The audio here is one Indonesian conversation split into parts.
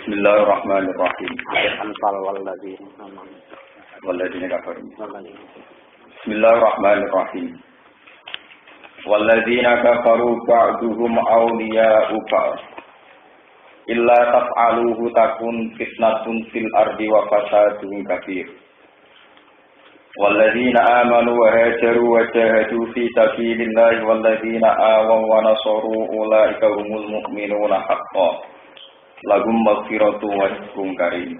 Bismillahirrahmanirrahim. Anfal Walladzina kafaru. Bismillahirrahmanirrahim. Walladzina kafaru ba'duhum awliya'u ba'd. Illa taf'aluhu takun fitnatun fil ardi wa fasadun kabir. Walladzina amanu wa hajaru wa jahadu fi sabilillahi walladzina awaw wa nasaru ulaika humul mu'minuna haqqan. Lagum maghfiratu wa rizqun karim.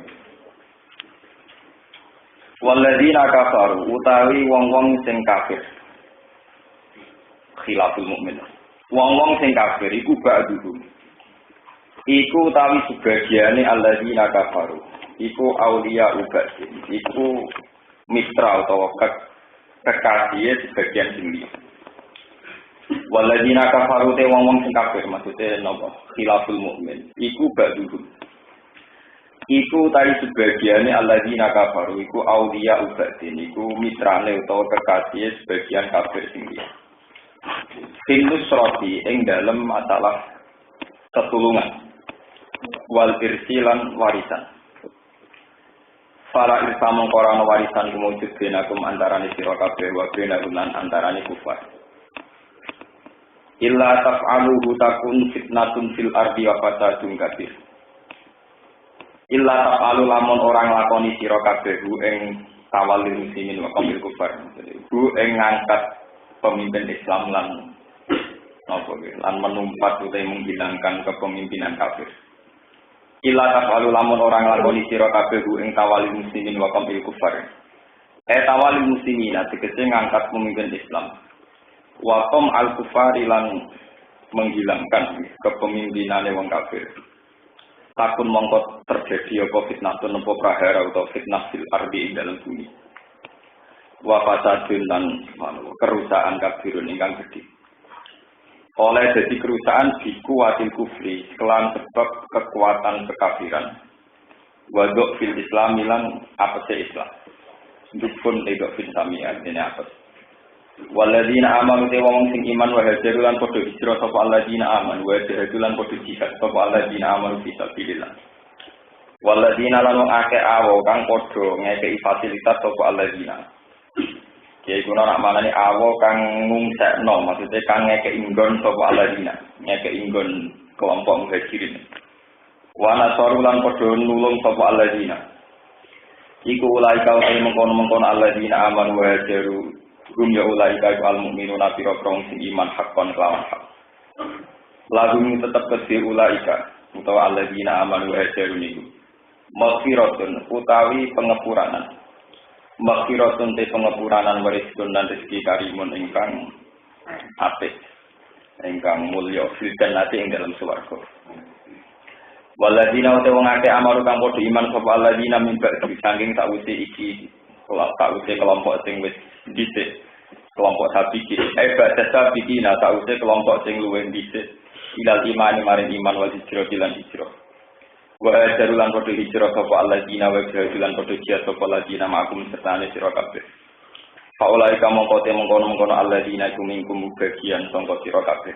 Walladzina kafaru utawi wong-wong sing kafir. Khilaful mukmin. Wong-wong sing kafir iku ba'duhum. Iku utawi sebagiane alladzina kafaru. Iku auliya ubadin. Iku mitra utawa kekasih sebagian sing Walladzina kafaru te wong-wong sing kafir maksude napa? Khilaful mukmin. Iku ba'duhum. Iku tadi sebagiannya alladzina kafaru iku auliya ubadin iku mitrane utawa kekasih sebagian kafir sing liya. Fil nusrati ing dalem masalah ketulungan wal irsilan warisan. Fala irsa mongkorana warisan kumujud benakum antarane sira kabeh wa benakum lan antarane kufar. Illa taf'aluhu takun fitnatun fil ardi wa fasadun kabir. Illa taf'alu lamun orang lakoni sira kabeh ing tawalli muslimin wa qamil kufar. Bu ing ngangkat pemimpin Islam lan napa lan menumpat utawa menghilangkan kepemimpinan kafir. Illa taf'alu lamun orang lakoni sira kabeh ing tawalli muslimin wa qamil kufar. Tawalli muslimin tegese ngangkat pemimpin Islam. Wakom al-kufari lan menghilangkan kepemimpinane wong kafir. Takun mongko terjadi apa fitnatun apa prahara atau fitnah fil ardi ing dalam bumi. Wa fasadun lan kerusakan kabirun ingkang gedhe. Oleh jadi kerusakan dikuatil kufri kelan sebab kekuatan kekafiran. Wadok fil Islam lan apese Islam. Dukun tidak fil sami'an ini apa? Walladzina amanu te wong sing iman wa hajaru lan padha hijrah sapa alladzina amanu wa hajaru lan padha jihad sapa alladzina amanu fi sabilillah. Walladzina lan akeh awo kang padha ngekeki fasilitas sapa alladzina. Kiye kuna nak manane awo kang ngungsekno maksude kang ngekeki nggon sapa alladzina, ngekeki nggon kelompok muhajirin. Wa nasaru lan padha nulung sapa alladzina. Iku ulai kau te mengkono-mengkono alladzina amanu wa hajaru Gum ya ulaika al-mu'minuna pira-pira sing iman haqqan kelawan hak. Lahum tetep kedhe ulaika utawa alladzina amanu wa hajaru niku. Maghfiratun utawi pengepuranan. Maghfiratun te pengepuranan warizkun lan rezeki karimun ingkang apik. Ingkang mulya fil jannati ing dalam swarga. Walladzina utawa wong akeh amaru kang padha iman sapa alladzina min ba'di saking sawise iki kelompok sing wis dhisik kelompok sabiki sabiki sause kelompok sing luwih dhisik ilal iman maring iman wal hijrah lan hijrah wa hajarulan padha hijrah sapa alladzina wa hajarulan padha jihad sapa alladzina ma'akum sertane sira kabeh faulai kamangka te mengkono-mengkono alladzina kumingkum bagian sangka sira kabeh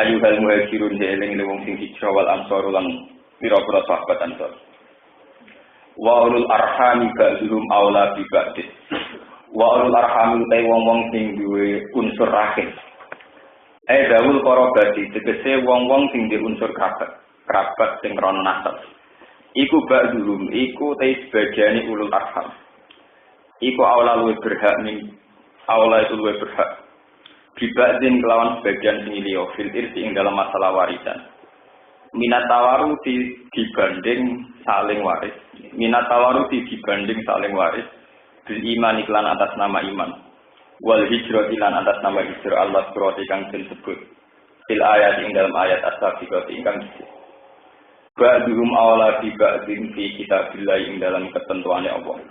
ayyuhal muhajirun eling wong sing hijrah wal ansar lan pira-pira sahabat ansar wa ulul arhami ba'dhum aula bi ba'd. Wa ulul arhami te wong-wong sing duwe unsur rahim. Dawul qarabati tegese wong-wong sing duwe unsur kerabat sing rono nasab. Iku ba'dhum iku te sebagiane ulul arham. Iku aula luwih berhak ning aula itu luwih berhak. Bi ba'din kelawan sebagian sing liya fil irsi ing dalam masalah warisan. Minat tawaru dibanding saling waris. Minat tawaru dibanding saling waris. Bil iman iklan atas nama iman. Wal hijrah iklan atas nama hijrah Allah surati kang disebut. Fil ayat ing dalam ayat as-sabiqah ingkang disebut. Ba'dhum awla bi ba'dhin fi kitabillah ing dalam ketentuane Allah.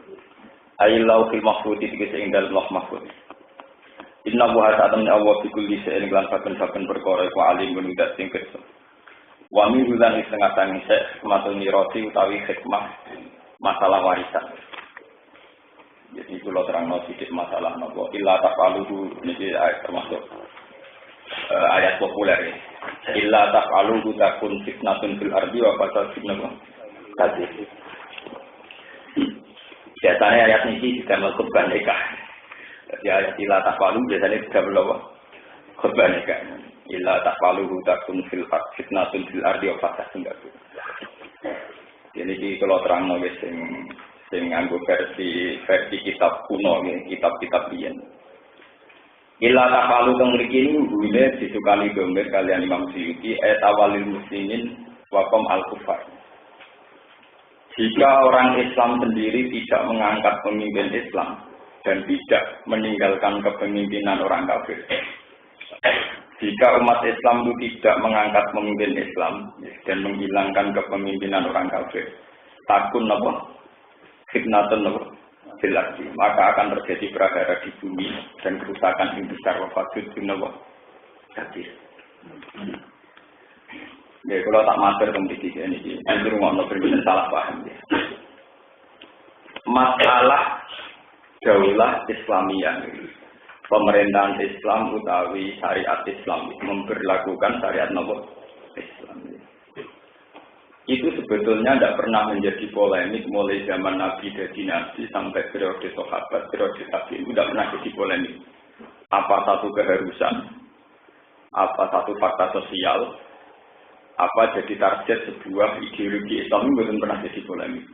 Ayillahu fil mahfuz tegese ing dalam lauh mahfuz. Inna wa ta'ala Allah bi kulli shay'in lan saben-saben perkara iku alim nudat sing kersa. Wa min hudan setengah tangi sematul mirasi utawi hikmah masalah warisan. Jadi kalau terang sedikit masalah nopo illa tafaluhu ini ayat termasuk ayat populer ya. Illa taf'alu takun fitnatun fil ardi wa fasadun kabir. Biasanya ayat ini tidak melakukan nikah. Jadi ayat illa taf'alu biasanya tidak berlaku khutbah nikah. Illa taf'alu takun fitnatun fil ardi wa fasadun kabir. Jadi kalau terang nulis sing nganggo versi kitab kuno nih, kitab biyen. Illa tafalu teng mriki niku gune disukani domir kalian Imam Suyuti ayat awalil muslimin waqom al-kufar. Jika orang Islam sendiri tidak mengangkat pemimpin Islam dan tidak meninggalkan kepemimpinan orang kafir. Jika umat Islam itu tidak mengangkat pemimpin Islam dan menghilangkan kepemimpinan orang kafir, takun apa? Fitnatun apa? Bilaki, maka akan terjadi prahara di bumi dan kerusakan yang besar wafat dunia kabir. Ya, kalau tak mater kompetisi ini, itu rumah berbeda salah paham ya. Masalah daulah Islamiyah, pemerintahan Islam utawi syariat Islam memberlakukan syariat Islam. Itu sebetulnya tidak pernah menjadi polemik mulai zaman Nabi dari Nabi sampai periode sahabat, periode tabi'in itu tidak pernah jadi polemik. Apa satu keharusan, apa satu fakta sosial, apa jadi target sebuah ideologi Islam itu belum pernah jadi polemik.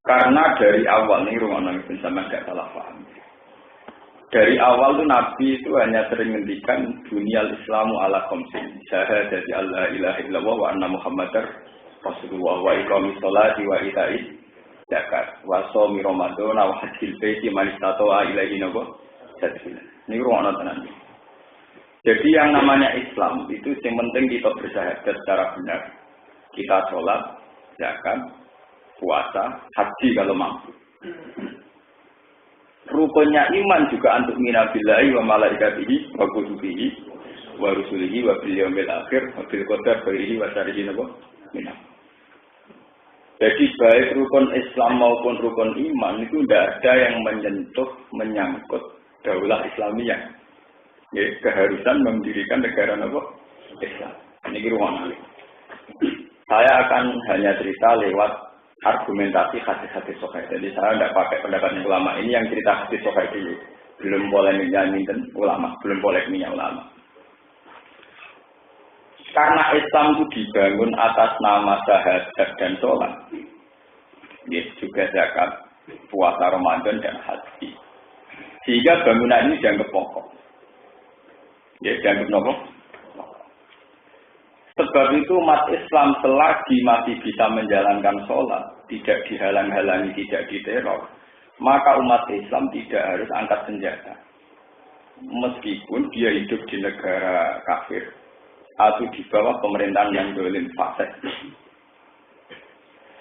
Karena dari awal ini rumah nangis sama tidak salah paham. Dari awal itu Nabi itu hanya sering menghentikan dunia Islamu ala khamsin. Syahadati alla ilaha illallah wa anna Muhammadar Rasulullah wa iqamis sholati wa ita'iz zakat wa shaumi ramadan wa hajjil baiti man istata'a ilaihi sabila. Ini ruang tenan. Jadi yang namanya Islam itu yang penting kita bersyahadat secara benar. Kita sholat, zakat, puasa, haji kalau mampu. Rukunnya iman juga antuk minabillahi wa malaikatihi wa kutubihi wa rusulihi wa bil yaumil akhir wa bil qadar khairihi wa syarrihi minah. Jadi baik rukun Islam maupun rukun iman itu tidak ada yang menyangkut daulah Islamiyah. Ya, keharusan mendirikan negara Islam. Ini ruang. Saya akan hanya cerita lewat argumentasi hadis-hadis sahih. Jadi saya tidak pakai pendapat ulama ini yang cerita hadis sahih dulu. Belum polemiknya ulama, belum polemiknya ulama. Karena Islam itu dibangun atas nama syahadat dan sholat. Yes, juga zakat, puasa Ramadan dan haji. Sehingga bangunan ini dianggap pokok. Ya, dianggap pokok. Sebab itu umat Islam selagi masih bisa menjalankan sholat, tidak dihalang-halangi, tidak diteror, maka umat Islam tidak harus angkat senjata. Meskipun dia hidup di negara kafir atau di bawah pemerintahan yang zalim fasik.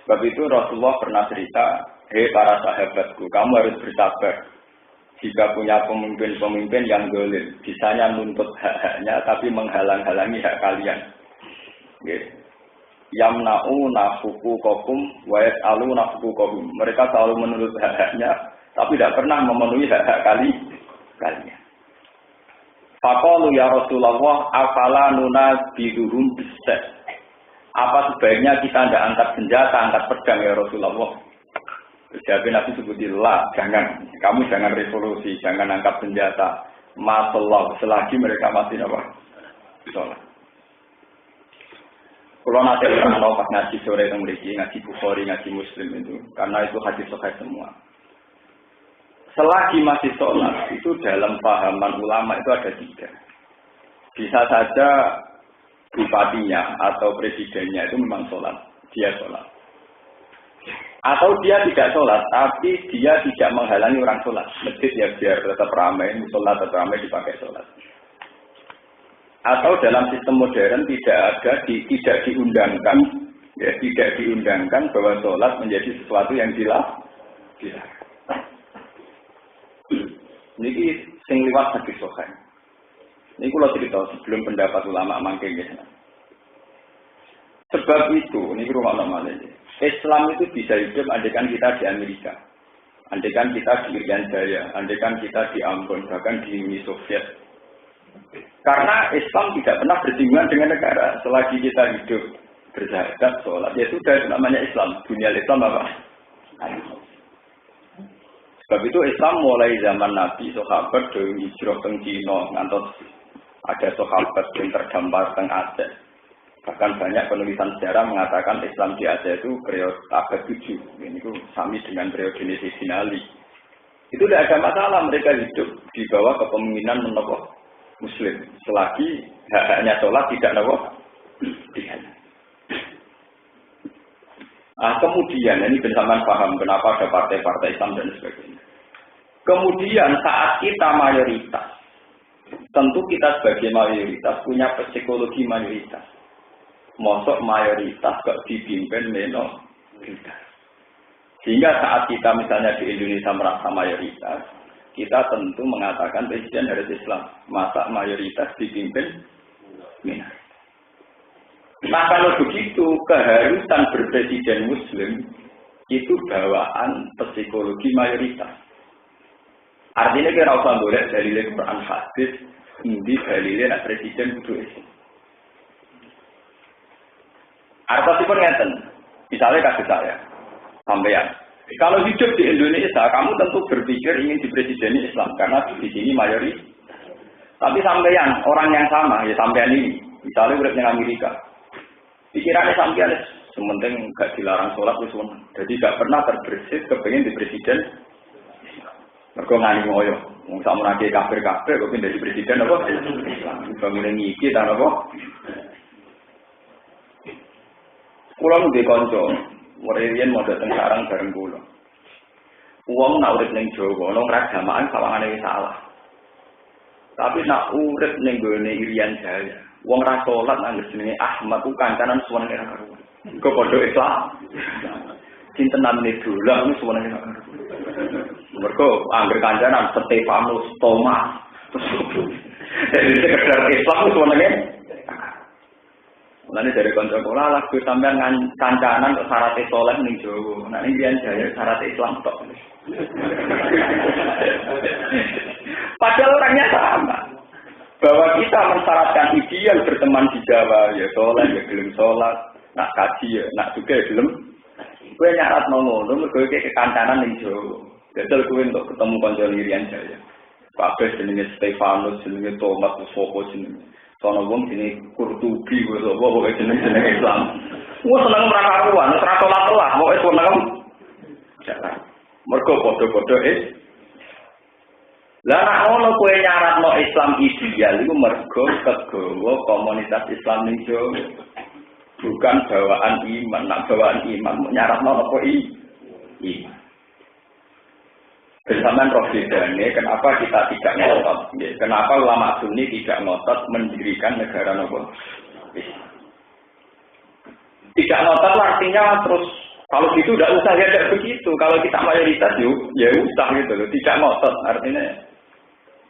Sebab itu Rasulullah pernah cerita, hei para sahabatku, kamu harus bersabar. Jika punya pemimpin-pemimpin yang zalim, bisanya nuntut hak-haknya tapi menghalang-halangi hak kalian. Yamna'u nafukukum wa yas'alu nafukukum. Mereka selalu menurut hak-haknya tapi tidak pernah memenuhi hak-hak kalian. Faqalu ya Rasulullah afala nunabiduhum bis-sayf. Apa sebaiknya kita tidak angkat senjata, angkat pedang ya Rasulullah? Jadi Nabi sebutillah, jangan, kamu jangan revolusi, jangan angkat senjata. Masallah selagi mereka masih sholat. Kalau nanti orang tahu pas ngaji sore yang memiliki ngaji Bukhari, ngaji Muslim itu, karena itu hadis sahih semua. Selagi masih sholat, itu dalam pahaman ulama itu ada 3. Bisa saja bupatinya atau presidennya itu memang sholat, dia sholat. Atau dia tidak sholat, tapi dia tidak menghalangi orang sholat. Masjid ya biar tetap ramai, musola tetap ramai dipakai sholat. Atau dalam sistem modern tidak diundangkan, ya tidak diundangkan bahwa sholat menjadi sesuatu yang dilarang. Ini sing liwat hadis sahih. Ini kalau cerita sebelum pendapat ulama mangke nggih. Sebab itu, ini rumah ulama ini. Islam itu bisa hidup andaikan kita di Amerika, andaikan kita di Irian Jaya, andaikan kita di Ambon, bahkan di Uni Soviet. Karena Islam tidak pernah bersinggungan dengan negara. Selagi kita hidup bersahadat, sholat, ya sudah itu namanya Islam. Dunia Islam apa? Sebab itu Islam mulai zaman Nabi, sahabat dari hijrah ke Cina, ngantos ada sahabat yang terdampar teng Aceh. Bahkan banyak penulisan sejarah mengatakan Islam di Aceh itu periode abad 7. Ini itu sami dengan periode Sayyidina Ali. Itu tidak ada masalah, mereka hidup di bawah kepemimpinan menopang Muslim. Selagi hak-haknya sholat tidak nopo. Kemudian ini bersama paham kenapa ada partai-partai Islam dan sebagainya. Kemudian saat kita mayoritas, tentu kita sebagai mayoritas punya psikologi mayoritas. Mosok mayoritas kok dipimpin minoritas. Sehingga saat kita misalnya di Indonesia merasa mayoritas, kita tentu mengatakan presiden harus Islam. Masa mayoritas dipimpin minoritas. Nah kalau begitu, keharusan berpresiden Muslim itu bawaan psikologi mayoritas. Artinya kita usah boleh dalilnya Quran hadis, ini dalilnya nak presiden kudu Islam. Artinya pun ngeten, misalnya kasih saya, sampean. Kalau hidup di Indonesia, kamu tentu berpikir ingin dipresideni Islam karena di sini mayoritas. Tapi sampean orang yang sama, ya sampean ini, misalnya udah di Amerika. Pikirannya sampean, sementing gak dilarang sholat itu semua. Jadi gak pernah terbersit kepengen di presiden. Mereka ngani ngoyo, mau sama lagi kafir-kafir, kok pindah di presiden apa? Islam. Bangunan ngiki dan apa? Kulo nggih kanca, mrene mau dateng sarang bareng kula. Wong nak urip ning Jawa, ana ragamaan sawangane wis salah. Tapi nak urip ning gone Irian Jaya, wong ra salat nang jenenge Ahmad ku kancanan suwane ra karuan. Kok padha Islam. Cinten namine dolan suwane ra karuan. Mergo angger kancanan Stefanus, Thomas. Jadi sekedar Islam suwane. Mulane dari kanca kula lah kuwi sampean kancanan kok syaratnya saleh ning Jawa. Nek ning Irian Jaya syaratnya Islam tok. Padahal orangnya sama. Bahwa kita mensyaratkan ideal berteman di Jawa, ya sholat, ya gelem sholat, nak kaji, ya nak juga ya gelem. Gue nyarat ngono, lu gue kayak kekancanan yang Jawa. Betul gue untuk ketemu konco Irian Jaya. Kabeh jenenge Stefanus, jenenge Thomas, sopo jenenge. Sono wong jenenge Kurtubi, gue sopo pokoke jenenge Islam. Gue seneng ora karuan, ora sholat lah, pokoke seneng. Jalan. Mergo padha-padha lah nek ono kowe nyaratno Islam ideal iku mergo kegawa komunitas Islam ning Jawa. Bukan bawaan iman, nak bawaan iman nyaratno apa iman. Bersamaan Rohidane, kenapa kita tidak ngotot? Kenapa ulama Sunni tidak ngotot mendirikan negara nopo? Tidak ngotot artinya terus kalau gitu tidak usah ya tidak begitu. Kalau kita mayoritas ya usah gitu loh. Tidak ngotot artinya.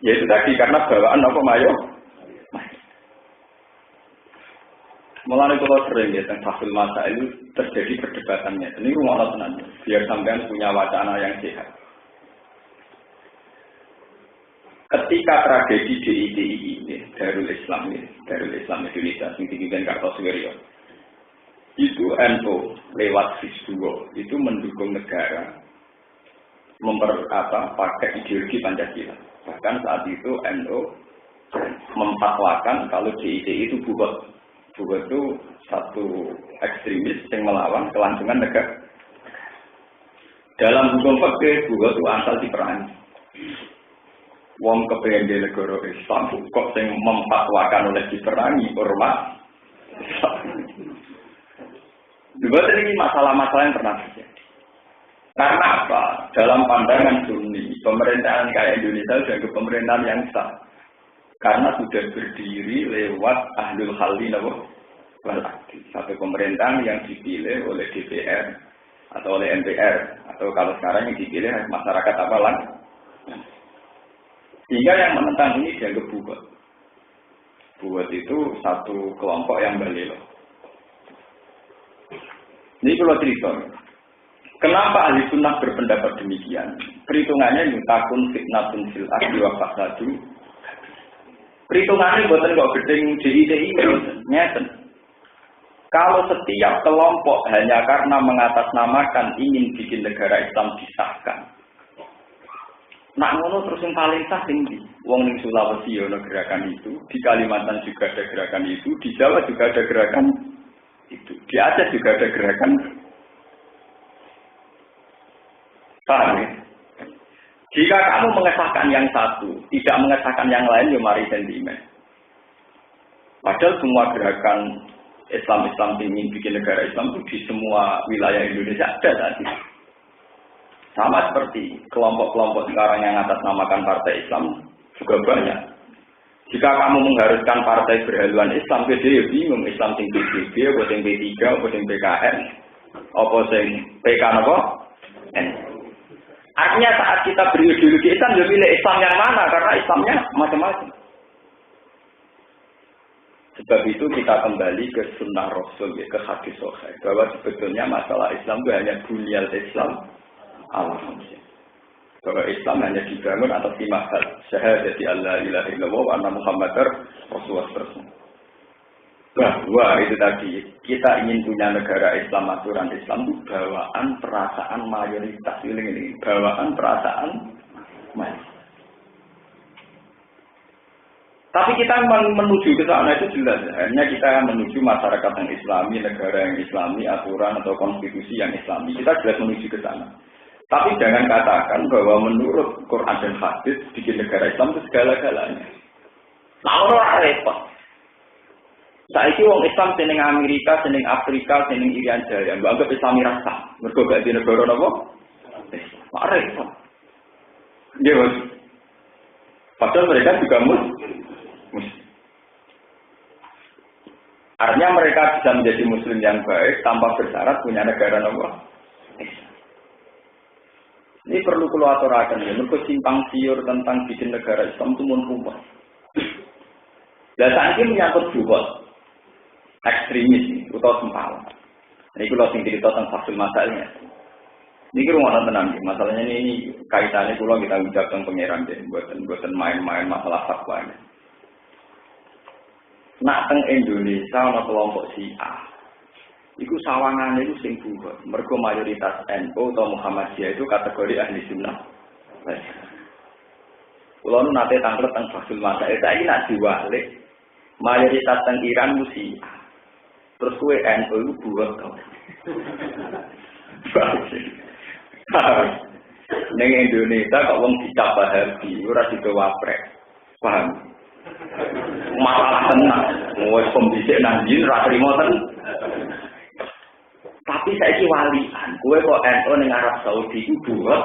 Ya itu tadi karena bawaan apa mayo. Mulai kalau sering ya tentang hasil masa itu terjadi perdebatannya. Ini rumah tenan. Biar sampean punya wacana yang sehat. Ketika tragedi DITI ini, Darul Islam Indonesia, yang dipimpin Kartosuwiryo, itu NU lewat FIS2 itu mendukung negara pakai ideologi Pancasila. Bahkan saat itu NU memfatwakan kalau DITI itu buat itu satu ekstremis yang melawan kelangsungan negara. Dalam hukum fikih buat itu asal diperangi. Wong kepengen di negara Islam kok sing memfatwakan oleh diperangi ormas. Juga ini masalah-masalah yang pernah terjadi. Karena apa? Dalam pandangan Sunni, pemerintahan kayak Indonesia sudah ke pemerintahan yang sah. Karena sudah berdiri lewat ahlul halli wal aqdi. Satu pemerintahan yang dipilih oleh DPR atau oleh MPR atau kalau sekarang yang dipilih masyarakat apa lagi? Sehingga yang menentang ini dianggap buat. Buat itu satu kelompok yang balelo. Ini kalau cerita. Kenapa ahli sunnah berpendapat demikian? Perhitungannya yutakun fitnatun fil ardi wa fasadu. Perhitungannya buatan kok gedeng DITI ngeten. Kalau setiap kelompok hanya karena mengatasnamakan ingin bikin negara Islam disahkan, nak ngono terus yang paling sah tinggi. Wong ning Sulawesi ono gerakan itu, di Kalimantan juga ada gerakan itu, di Jawa juga ada gerakan itu, di Aceh juga ada gerakan. Paham ya? Jika kamu mengesahkan yang satu, tidak mengesahkan yang lain, ya mari sentimen. Padahal semua gerakan Islam ingin bikin negara Islam itu di semua wilayah Indonesia ada tadi. Sama seperti kelompok-kelompok sekarang yang atasnamakan partai Islam juga banyak. Jika kamu mengharuskan partai berhaluan Islam, dia bingung Islam sing PBB, apa sing P3, apa sing PKN, apa sing PK apa? Artinya saat kita berideologi Islam, dia pilih Islam yang mana? Karena Islamnya macam-macam. Sebab itu kita kembali ke sunnah Rasul, ke hadis sahih, bahwa sebetulnya masalah Islam itu hanya bunyal Islam al-khamsah. Bahwa Islam hanya dibangun atas 5 hal. Syahadati alla ilaha illallah wa anna Muhammadar Rasulullah. Bahwa itu tadi, kita ingin punya negara Islam, aturan Islam itu bawaan perasaan mayoritas. Ini bawaan perasaan mayoritas. Tapi kita menuju ke sana itu jelas. Hanya kita menuju masyarakat yang Islami, negara yang Islami, aturan atau konstitusi yang Islami. Kita jelas menuju ke sana. Tapi jangan katakan bahwa menurut Quran dan hadis bikin negara Islam itu segala-galanya. Nah, orang repot. Saiki wong Islam seneng Amerika, seneng Afrika, seneng Irian Jaya, mbok anggap Islami rasa. Mergo gak di negara napa? Mak repot. Nggih, Mas. Padahal mereka juga muslim. Artinya mereka bisa menjadi muslim yang baik tanpa bersyarat punya negara napa? Ini perlu keluar aturakan ya, mereka simpang siur tentang bikin negara Islam itu rumah. Dan saat ini menyangkut juga ekstremis atau sempalan. Ini kalau tinggi tentang faksul masalahnya. Ini rumah tenang, masalahnya ini kaitannya kalau kita ucapkan pengeran deh, buatan main-main masalah fatwa ini. Nak teng Indonesia ana kelompok Syiah. Iku sawangan itu sing bubar. Mergo mayoritas NU atau Muhammadiyah itu kategori ahli sunnah. Kulo nu nate tanglet teng Fasul Masail, saiki nak diwalik mayoritas teng Iran ku Syiah. Terus kowe NU iku bubar to. Ning Indonesia kok wong dicap Wahabi ora dikewaprek. Paham? Masalah tenang, wis pembisik nang jin ra trimo ten. Tapi saiki walian, kowe kok NU ning Arab Saudi iku buat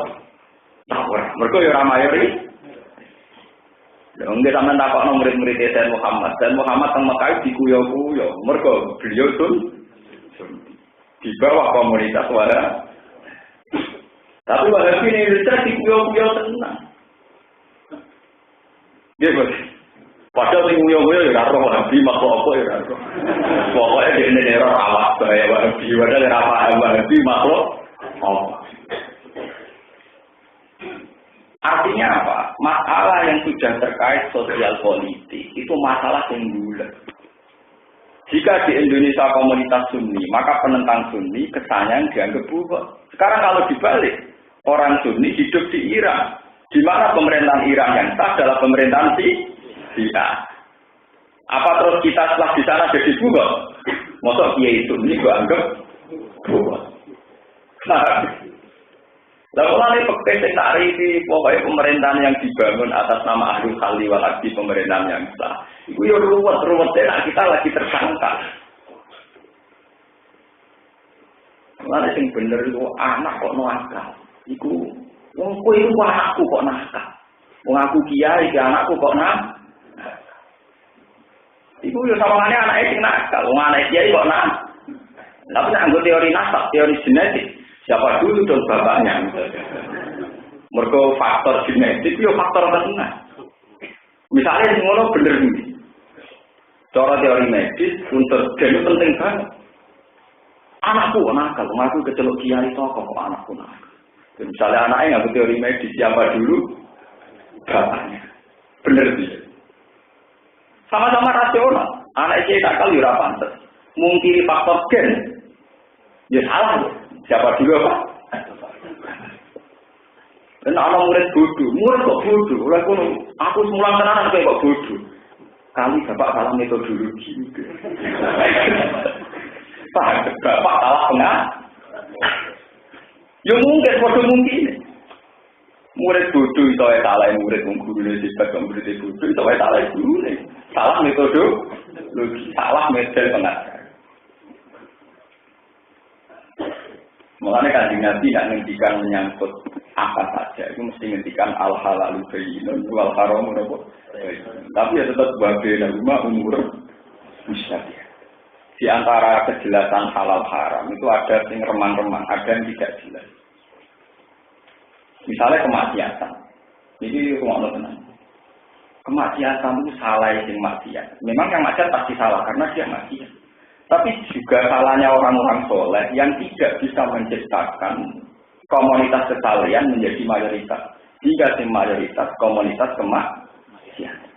ta ora? Mergo ya ora mayoritas. Lha nggih sampean takokno murid-murid Sayyid Muhammad. Sayyid Muhammad teng Mekah dikuyo-kuyo, mergo beliau di bawah komunitas Wahabi. Tapi Wahabi ini Indonesia dikuyo-kuyo tenang. Nggih, Bos. Padahal sing nguyo-nguyo ya karo Wahabi makhluk apa ya karo. Pokoke di Indonesia rawat bahaya Wahabi, padahal ora paham Wahabi makhluk apa. Artinya apa? Masalah yang sudah terkait sosial politik itu masalah yang bulat. Jika di Indonesia komunitas Sunni, maka penentang Sunni kesannya dianggap bulat. Sekarang kalau dibalik, orang Sunni hidup di Iran, di mana pemerintahan Iran yang sah adalah pemerintahan Syiah. Apa terus kita setelah di sana jadi bulat? Masa kiai Sunni gua anggap bulat. Lalu ini pakai teknologi pokoknya pemerintahan yang dibangun atas nama Ahlul Khalli wal Aqdi, pemerintahan yang sah. Itu ya ruwet-ruwetnya kita lagi tersangka. Mana yang bener itu anak kok nakal? Iku, wongku itu anakku kok nakal. Wong aku kiai, anakku kok nakal. Iku ya sama anaknya sing nakal, wong anak kiai kok nakal. Tapi anggota teori nasab, teori genetik. Siapa dulu dan bapaknya? Mergo faktor genetik itu faktor tenang. Misalnya ngono bener nih. Cara teori medis untuk gen penting banget. Anakku nakal, aku kecelok kiai tokoh kok anakku nakal. Misalnya anaknya nggak teori medis siapa dulu? Bapaknya. Bener sih. Sama-sama rasional. Anak saya nakal ya ora pantes. Mungkiri faktor gen. Ya salah. Siapa dulu apa? Dan anak murid bodoh. Murid kok bodoh. Oleh kono aku semula tenanan kayak kok bodoh. Kali bapak salah metodologi. Pak, bapak salah tengah. Ya mungkin, bodoh mungkin. Murid bodoh itu salah murid guru sifat murid bodoh itu salah guru salah metode salah metode pengajar. Mulanya Kanjeng Nabi tidak menghentikan menyangkut apa saja itu mesti menghentikan al halalu bayyinun wal haramu apa. Tapi ya tetap babena rumah umur musyabih. Di antara kejelasan halal haram itu ada yang remang-remang, ada yang tidak jelas. Misalnya kemaksiatan, ini rumah tenang. Kemaksiatan itu salah yang maksiat. Memang yang maksiat pasti salah karena dia maksiat. Tapi juga salahnya orang-orang soleh yang tidak bisa menciptakan komunitas kesalahan menjadi mayoritas. Jika si mayoritas komunitas kemaksiatan.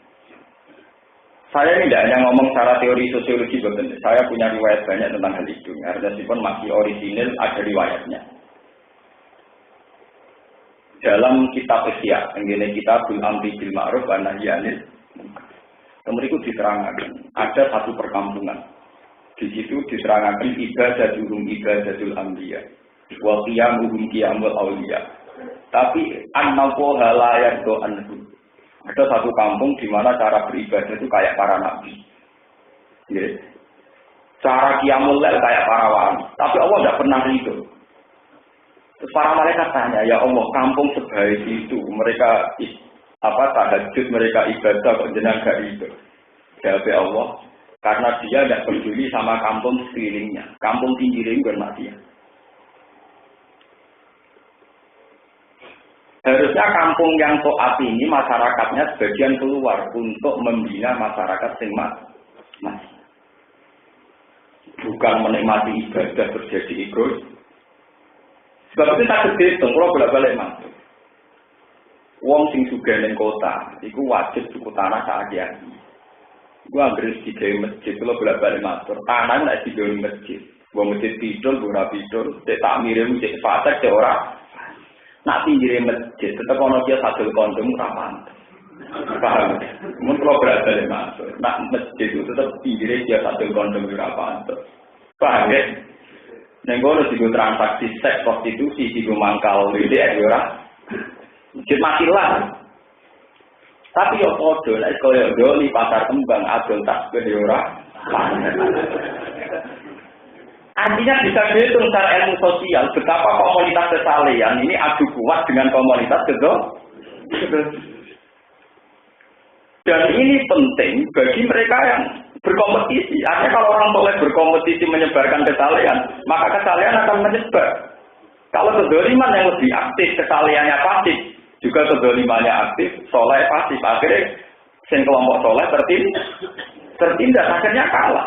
Saya ini tidak hanya ngomong secara teori sosiologi, betul. Saya punya riwayat banyak tentang hal itu. Meskipun masih orisinil ada riwayatnya. Dalam kitab Ihya, yang Kitabul Amri bil Ma'ruf wa Nahyi 'anil Munkar. Kemudian diterangkan ada satu perkampungan. Di situ diterangkan ibadatul anbiya wa qiyamuhum qiyamul awliya. Tapi an-nawha la yardu anhu. Ada satu kampung di mana cara beribadah itu kayak para nabi. Ya. Cara qiyamul lail kayak para wali. Tapi Allah tidak pernah ridho. Terus para malaikat tanya, ya Allah, kampung sebaik itu, mereka tahajud, mereka ibadah, kok jenengan gak itu? Jawab Allah, karena dia tidak peduli sama kampung sekelilingnya. Kampung pinggirnya bukan maksiat. Harusnya kampung yang taat ini masyarakatnya sebagian keluar untuk membina masyarakat yang masih. Bukan menikmati ibadah terjadi egois. Sebab itu tak gede, kalau bolak-balik masuk. Wong sing sugih ning kota, iku wajib tuku tanah sak aki-aki. Gua anggere digawe masjid, kalau bolak-balik masuk. Tanah nek digawe masjid. Wong masjid pidul, ora pidul, cek takmire cek fatek cek ora. Nak pinggire masjid, tetep ana dia sadul kondom ora pantes. Paham? Mun kalau bolak-balik masuk, nak masjid itu tetep pinggire dia sadul kondom ora pantes. Paham ya? Nengono digo transaksi seks prostitusi digo mangkal WDR ora. Mungkin matilah. Tapi yo padha nek koyo doli pasar kembang adol tasbih ora. Artinya bisa dihitung secara ilmu sosial betapa komunitas kesalehan ini adu kuat dengan komunitas dan ini penting bagi mereka yang berkompetisi. Artinya kalau orang boleh berkompetisi menyebarkan kesalehan, maka kesalehan akan menyebar. Kalau kedzaliman yang lebih aktif, kesalehannya pasif, juga kedzalimannya aktif, soleh pasif. Akhirnya sing kelompok soleh tertindas, akhirnya kalah.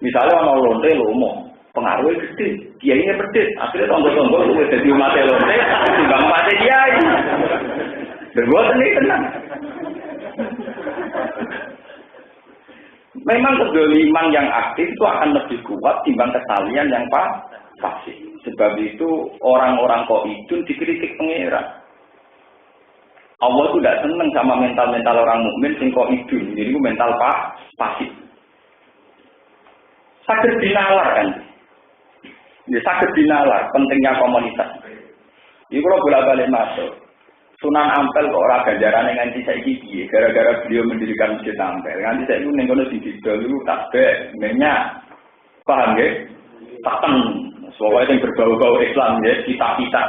Misalnya orang lonte lomo, pengaruhnya gede, kiainya pedes, akhirnya tonggol-tonggol lu jadi umat lonte, timbang mati kiai. Berbuat ini tenang. Memang kedzaliman yang aktif itu akan lebih kuat timbang kesalian yang pasif. Sebab itu orang-orang qaidun dikritik pengira. Allah itu tidak senang sama mental-mental orang mukmin sing qaidun, jadi itu mental pasif. Saged dinalar kan. Ya saged dinalar pentingnya komunitas. Iki kula bolak-balik masuk. Sunan Ampel kok ora ganjarane nganti saiki piye gara-gara beliau mendirikan Masjid Ampel. Nganti saiki ning kono sing didol iku tasbih, minyak. Paham nggih? Paten. Soale sing berbau-bau Islam ya, kita.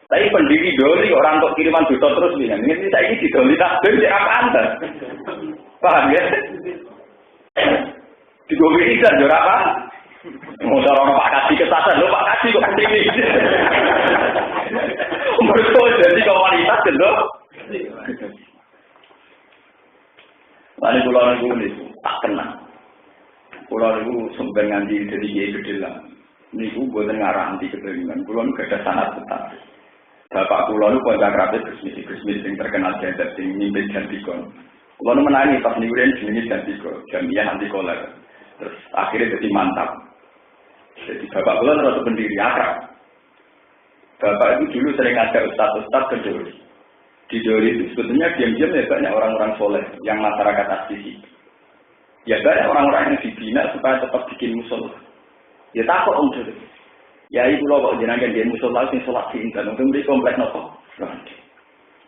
Tapi pendiri doli orang kok kiriman dosa terus piye. Nganti saiki didoli tasbih cek apa antes. Paham ya? Digowo izan yo ora apa? Motor orang Pak Kasih kesasar, lho Pak Kasih kok kasih ini. Mereka jadi komunitas gitu. Lalu pulau itu tak kenal. Pulau itu sumber nganti jadi gede lah. Ini buat ngarah anti keterangan. Pulau itu gak ada sangat tetap. Bapak pulau itu kontak rapi Gusmis yang terkenal jadat yang mimpin Jantikon. Kalau menangi pas niurin jenis jamiah anti koler. Terus akhirnya jadi mantap. Jadi bapak kula terus pendiri akrab. Bapak itu dulu sering ngajak ustaz-ustaz ke Dori. Di Dori itu sebetulnya diam-diam ya banyak orang-orang soleh yang masyarakat asli. Ya banyak orang-orang yang dibina supaya tetap bikin musola. Ya takut om Dori. Ya ibu lo kok jenengan dia musola sing sholat di intan untuk beli komplek nopo.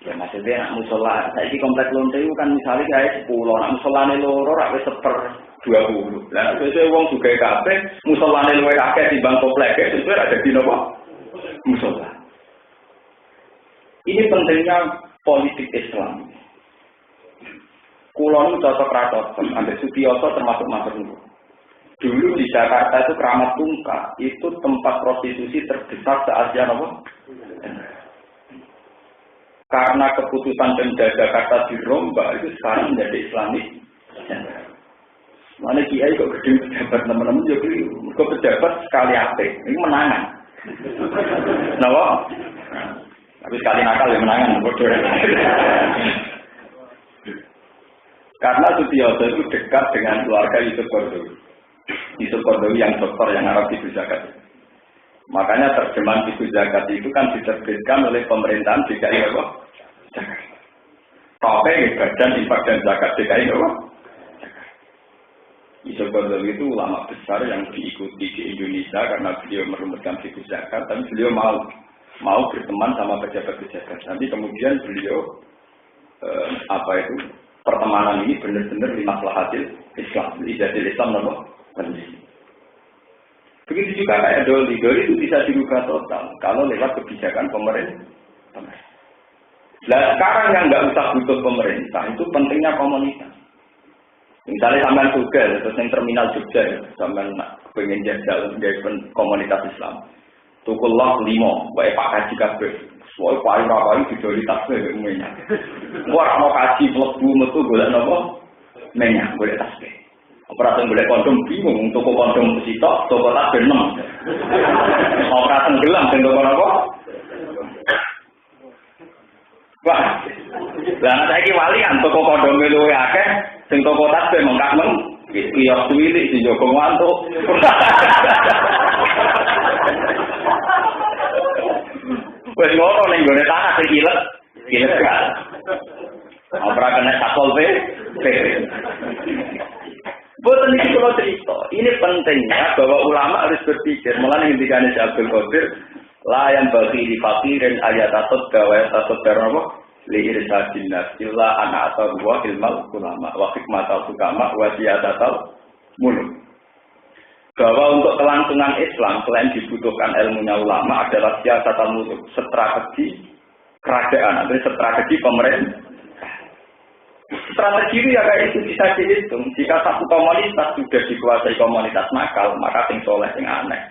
Ya maksudnya nak musola, saya ini komplek lonte itu kan misalnya kayak 10, nak musolane loro rak wis seper 20. Lah sesuai wong juga kabeh musolane luwih akeh timbang kompleke sesuai ada di nopo musola. Ini pentingnya politik Islam. Kulo nu cocok ra cocok, ambek Sutioso termasuk masuk niku. Dulu di Jakarta itu Keramat Tungka, itu tempat prostitusi terbesar se-Asia nopo. Karena keputusan Pemda Jakarta dirombak itu sekarang menjadi Islamic. Mana kiai kok gede pejabat teman-teman juga kok pejabat sekali apik, ini menangan. Kenapa? Tapi sekali nakal ya menangan bodoh. Karena Sutioso itu dekat dengan keluarga Yusuf Qaradawi. Yusuf Qaradawi yang dokter yang Arab Fiqh Zakat. Makanya terjemahan Fiqh Zakat itu kan diterbitkan oleh pemerintahan DKI apa? Jakarta. Tapi Badan Infak dan Zakat DKI apa? Yusuf Qaradawi itu ulama besar yang diikuti di Indonesia karena beliau merumuskan Fiqh Zakat, tapi beliau mau berteman sama pejabat-pejabat. Nanti kemudian beliau pertemanan ini benar-benar limaslahatil Islam, ijazil Islam apa? Begitu juga kayak Doli itu bisa dirubah total kalau lewat kebijakan pemerintah. Nah sekarang yang nggak usah butuh pemerintah itu pentingnya komunitas. Misalnya sampean Tugal terus yang terminal Jogja, sampean pengen jajal dari komunitas Islam. Tukullah 5, baik Pak Haji kabeh. Soale payu-payu didoli tasbih minyak. Ora mau kaji mlebu metu golek napa? Minyak, golek tasbih. Operasi golek kondom bingung, toko kondom sitok, toko tasbih 6. Operasi gelam sing toko napa? Wah. Lah saiki wali kan toko kondom luwih akeh, sing toko tasbih mengkak men. Kiyos wilik sing jogo ngantuk. Wes ngono ning gone tanah sing ilegal. Ora kena satpol PP. Boten iki kula cerita. Ini pentingnya bahwa ulama harus berpikir. Mulane ngendikane Syekh Abdul Qadir, la yang bagi li faqirin ayatatut gawa tatut darabo li irsadin nas illa ana atwa ilmal ulama wa hikmatul hukama wa siyadatul muluk. Bahwa untuk kelangsungan Islam selain dibutuhkan ilmunya ulama adalah siasat muluk, strategi kerajaan atau strategi pemerintah. Strategi itu ya kayak itu bisa dihitung. Jika satu komunitas sudah dikuasai komunitas nakal, maka sing soleh sing aneh.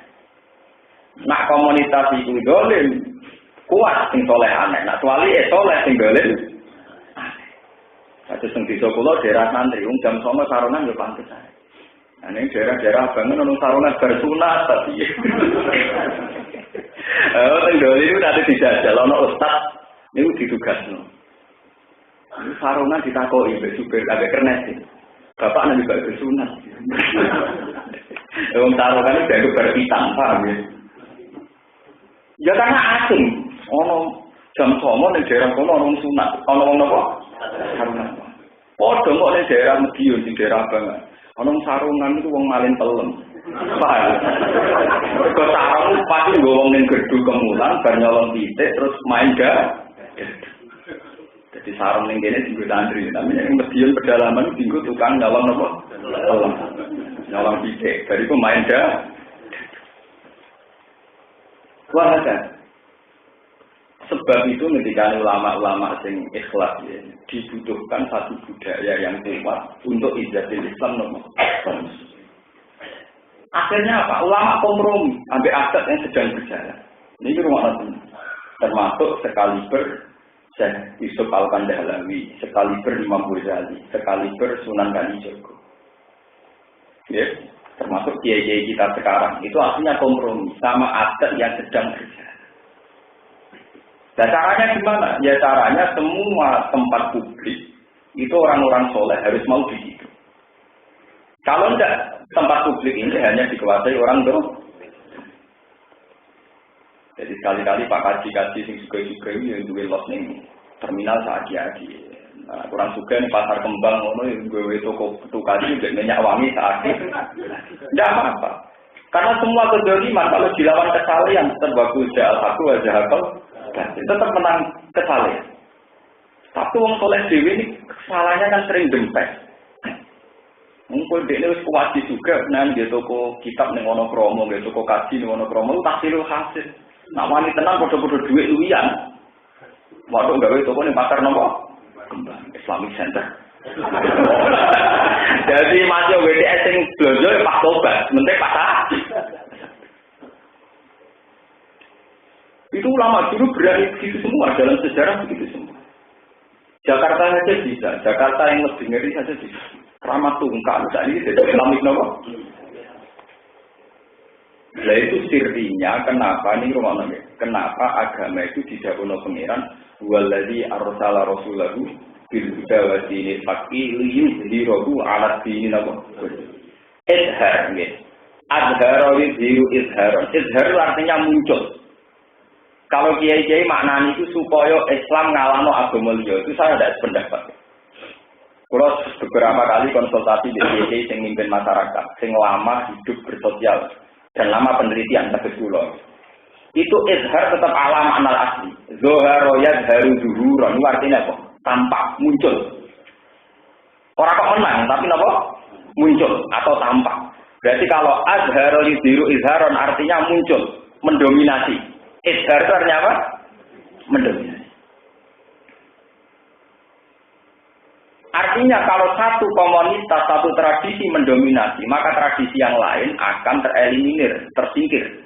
Nak komunitas itu dolim, kuat sing soleh aneh. Nak kecuali soleh sing dolim. Satu sing desa kula daerah santri, jam 09.00 saronan yo pantes ae. Ini daerah-daerah bangun nang saruna bersunat tadi. Tenggali itu nanti dijajal, ono ustaz itu ditugasno. Ini saruna ditakoi mbek supir agak kernes sih. Bapak nanti juga bersunat. Wong saruna itu dianggap berhitam, paham ya? Ya karena asing. Ono jam 09.00 ning daerah kono ono sunat, ono wong napa? Saruna. Padha kok ning daerah Medion di daerah Bangan. Ono sarungan itu wong malin pelem. Paham. Kok sarung pasti nggo wong ning gedhu kemulan bar nyolong titik terus main ga. Jadi sarung ning kene dienggo santri, tapi ning Medion pedalaman dienggo tukang nyolong napa? Pelem. Nyolong titik. Bariku main ga. Wah, kan. Sebab itu ketika ulama-ulama sing ikhlas ya, dibutuhkan satu budaya yang kuat untuk ijazatul Islam nomor. Akhirnya apa? Ulama kompromi ambil adat yang sedang berjalan. Ini rumah termasuk sekaliber Syekh Yusuf Al-Kandahalawi, sekaliber Imam Ghazali, sekaliber Sunan Kalijogo. Ya, termasuk kiai-kiai kita sekarang itu artinya kompromi sama adat yang sedang berjalan. Nah caranya gimana? Ya caranya semua tempat publik itu orang-orang soleh harus mau di situ. Kalau enggak, tempat publik ini hanya dikuasai orang tuh. Jadi sekali-kali Pak Kaji sing juga yang duwe lot ning terminal saaki-aki. Nah, kurang juga nih pasar kembang ngono gue toko kaji juga minyak wangi saaki. Enggak apa-apa. Karena semua kezaliman kalau dilawan kesalehan terbaku jahal aku aja hakal tetap menang kesalehan. Tapi wong soleh dhewe ini kesalahannya kan sering dempet. Mungkin dia wis kuwati juga nang dia toko kitab ning ono kromo, dia toko kaji ning ono kromo taksirul hasil. Nak wani tenan padha-padha dhuwit luwian. Waduh gawe toko ning pasar nopo? Kembang Islamic Center. Jadi masih WDS sing blonjo Pak Tobat, mentek pasar. Itu ulama dulu berani begitu semua dalam sejarah begitu semua. Jakarta saja bisa, Jakarta yang lebih ngeri saja bisa. Keramat Tungkal saat ini jadi Islamic nopo. Nah itu sirinya kenapa ini rumah namanya? Kenapa agama itu tidak punya pengiran? Waladhi arsala rasulahu bil huda wa dinil haqqi liyudhhirahu 'ala dini nopo. Izhar nggih. Azhara yudhiru izharon. Izhar artinya muncul. Kalau kiai-kiai maknanya itu supaya Islam ngalahno agama liya itu saya tidak sependapat. Kalau beberapa kali konsultasi di kiai yang mimpin masyarakat, yang lama hidup bersosial dan lama penelitian tegas kula. Itu izhar tetap alam anal asli. Zoharo yadharu zuhuron. Itu artinya apa? Tampak, muncul. Orang kok menang, tapi apa? Muncul atau tampak. Berarti kalau azharo yudhiru izharon artinya muncul, mendominasi. Izhar itu artinya apa? Mendominasi. Artinya kalau satu komunitas, satu tradisi mendominasi, maka tradisi yang lain akan tereliminir, tersingkir.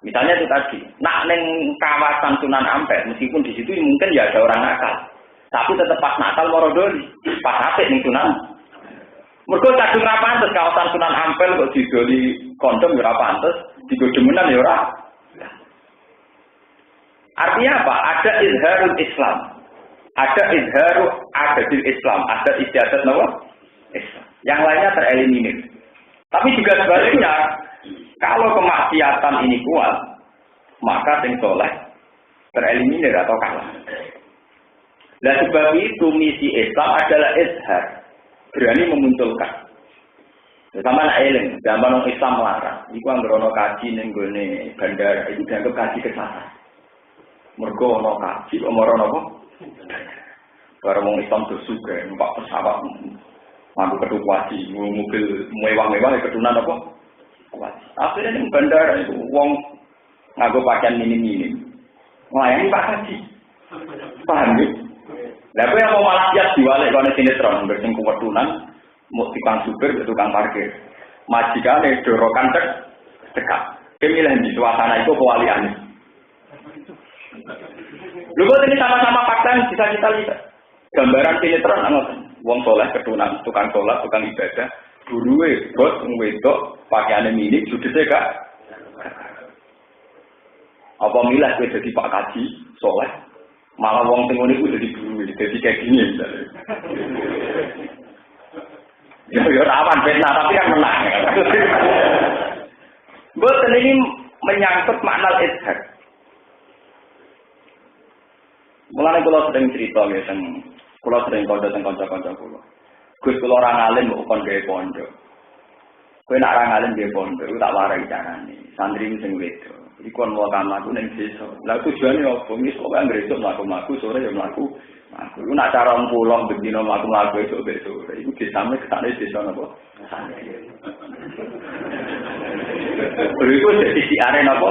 Misalnya itu tadi, nak neng kawasan Sunan Ampel, meskipun di situ mungkin ya ada orang nakal, tapi tetap pas Natal morodoli, pas apik ning Sunan. Mergo kadung ra pantes kawasan Sunan Ampel kok didoli kondom ya ora pantes, digo demenan ya ora. Artinya apa? Ada izharul Islam. Ada izharu adadil Islam, ada istiadat nama Islam. Yang lainnya tereliminir. Tapi juga sebaliknya, kalau kemaksiatan ini kuat, maka sing soleh tereliminir atau kalah. Nah sebab itu misi Islam adalah izhar, berani memunculkan. Sama anak eling, zaman Islam melarang. Iku anggerono kaji ning gone bandara, itu dianggap kaji kesalahan. Mergo ono kaji, omoro napa? Barang wong Islam tersuka, numpak pesawat, mampu ketukuasi, mobil mewah-mewah, ketunan apa? Kuasi. Akhirnya ini bandara itu, wong nganggo pakaian minim-minim, melayani Pak Haji. Paham ya? Nah, aku yang mau malah siap diwalik kalau sinetron, bersing ketunan, mau tukang supir, tukang parkir. Majikannya dorokan cekak. Pemilihan di suasana itu kewaliannya. Lalu ini sama-sama fakta yang bisa kita lihat. Gambaran sinetron anggota. Wong soleh ketunan, tukang sholat, tukang ibadah, buruwe, bos, wedok, pakaiannya minim, judulnya kak. Apa milah gue jadi Pak Kaji, soleh, malah wong tengok itu jadi buruwe, jadi kayak gini misalnya. Ya rawan fitnah, tapi kan menang. Buat ini menyangkut makna izhar. Mulane kula sering cerita ya kula sering kanca-kanca kula. Gus kula ora ngalim kok kon gawe pondok. Kowe nek ora ngalim gawe pondok tak warai carane. Santri sing wedo. Iku kon mau kamlaku ning desa. Lah tujuane opo? Wis kok anggere esuk mlaku-mlaku sore ya mlaku. Aku nak cara pulang bendina mlaku-mlaku esuk besok. Iku disame kesane desa napa? Santri. Beriku dadi siare napa?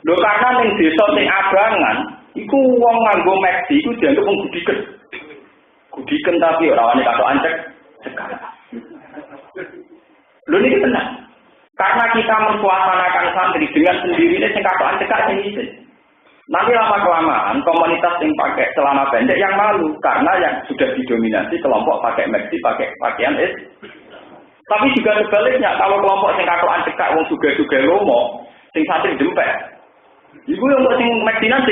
Lho karena ning desa sing abangan iku wong nganggo meksi iku dianggap wong gudiken. Gudiken tapi ora wani katok ancek sekarang. Lho niki tenang. Karena kita mensuasanakan santri dengan sendirinya sing katok ancek sing isin. Nanti lama-kelamaan komunitas yang pakai celana pendek yang malu karena yang sudah didominasi kelompok pakai meksi, pakai pakaian es. Tapi juga sebaliknya kalau kelompok sing katok ancek wong juga lomo, sing santri dempet. Iku yang sing meksinan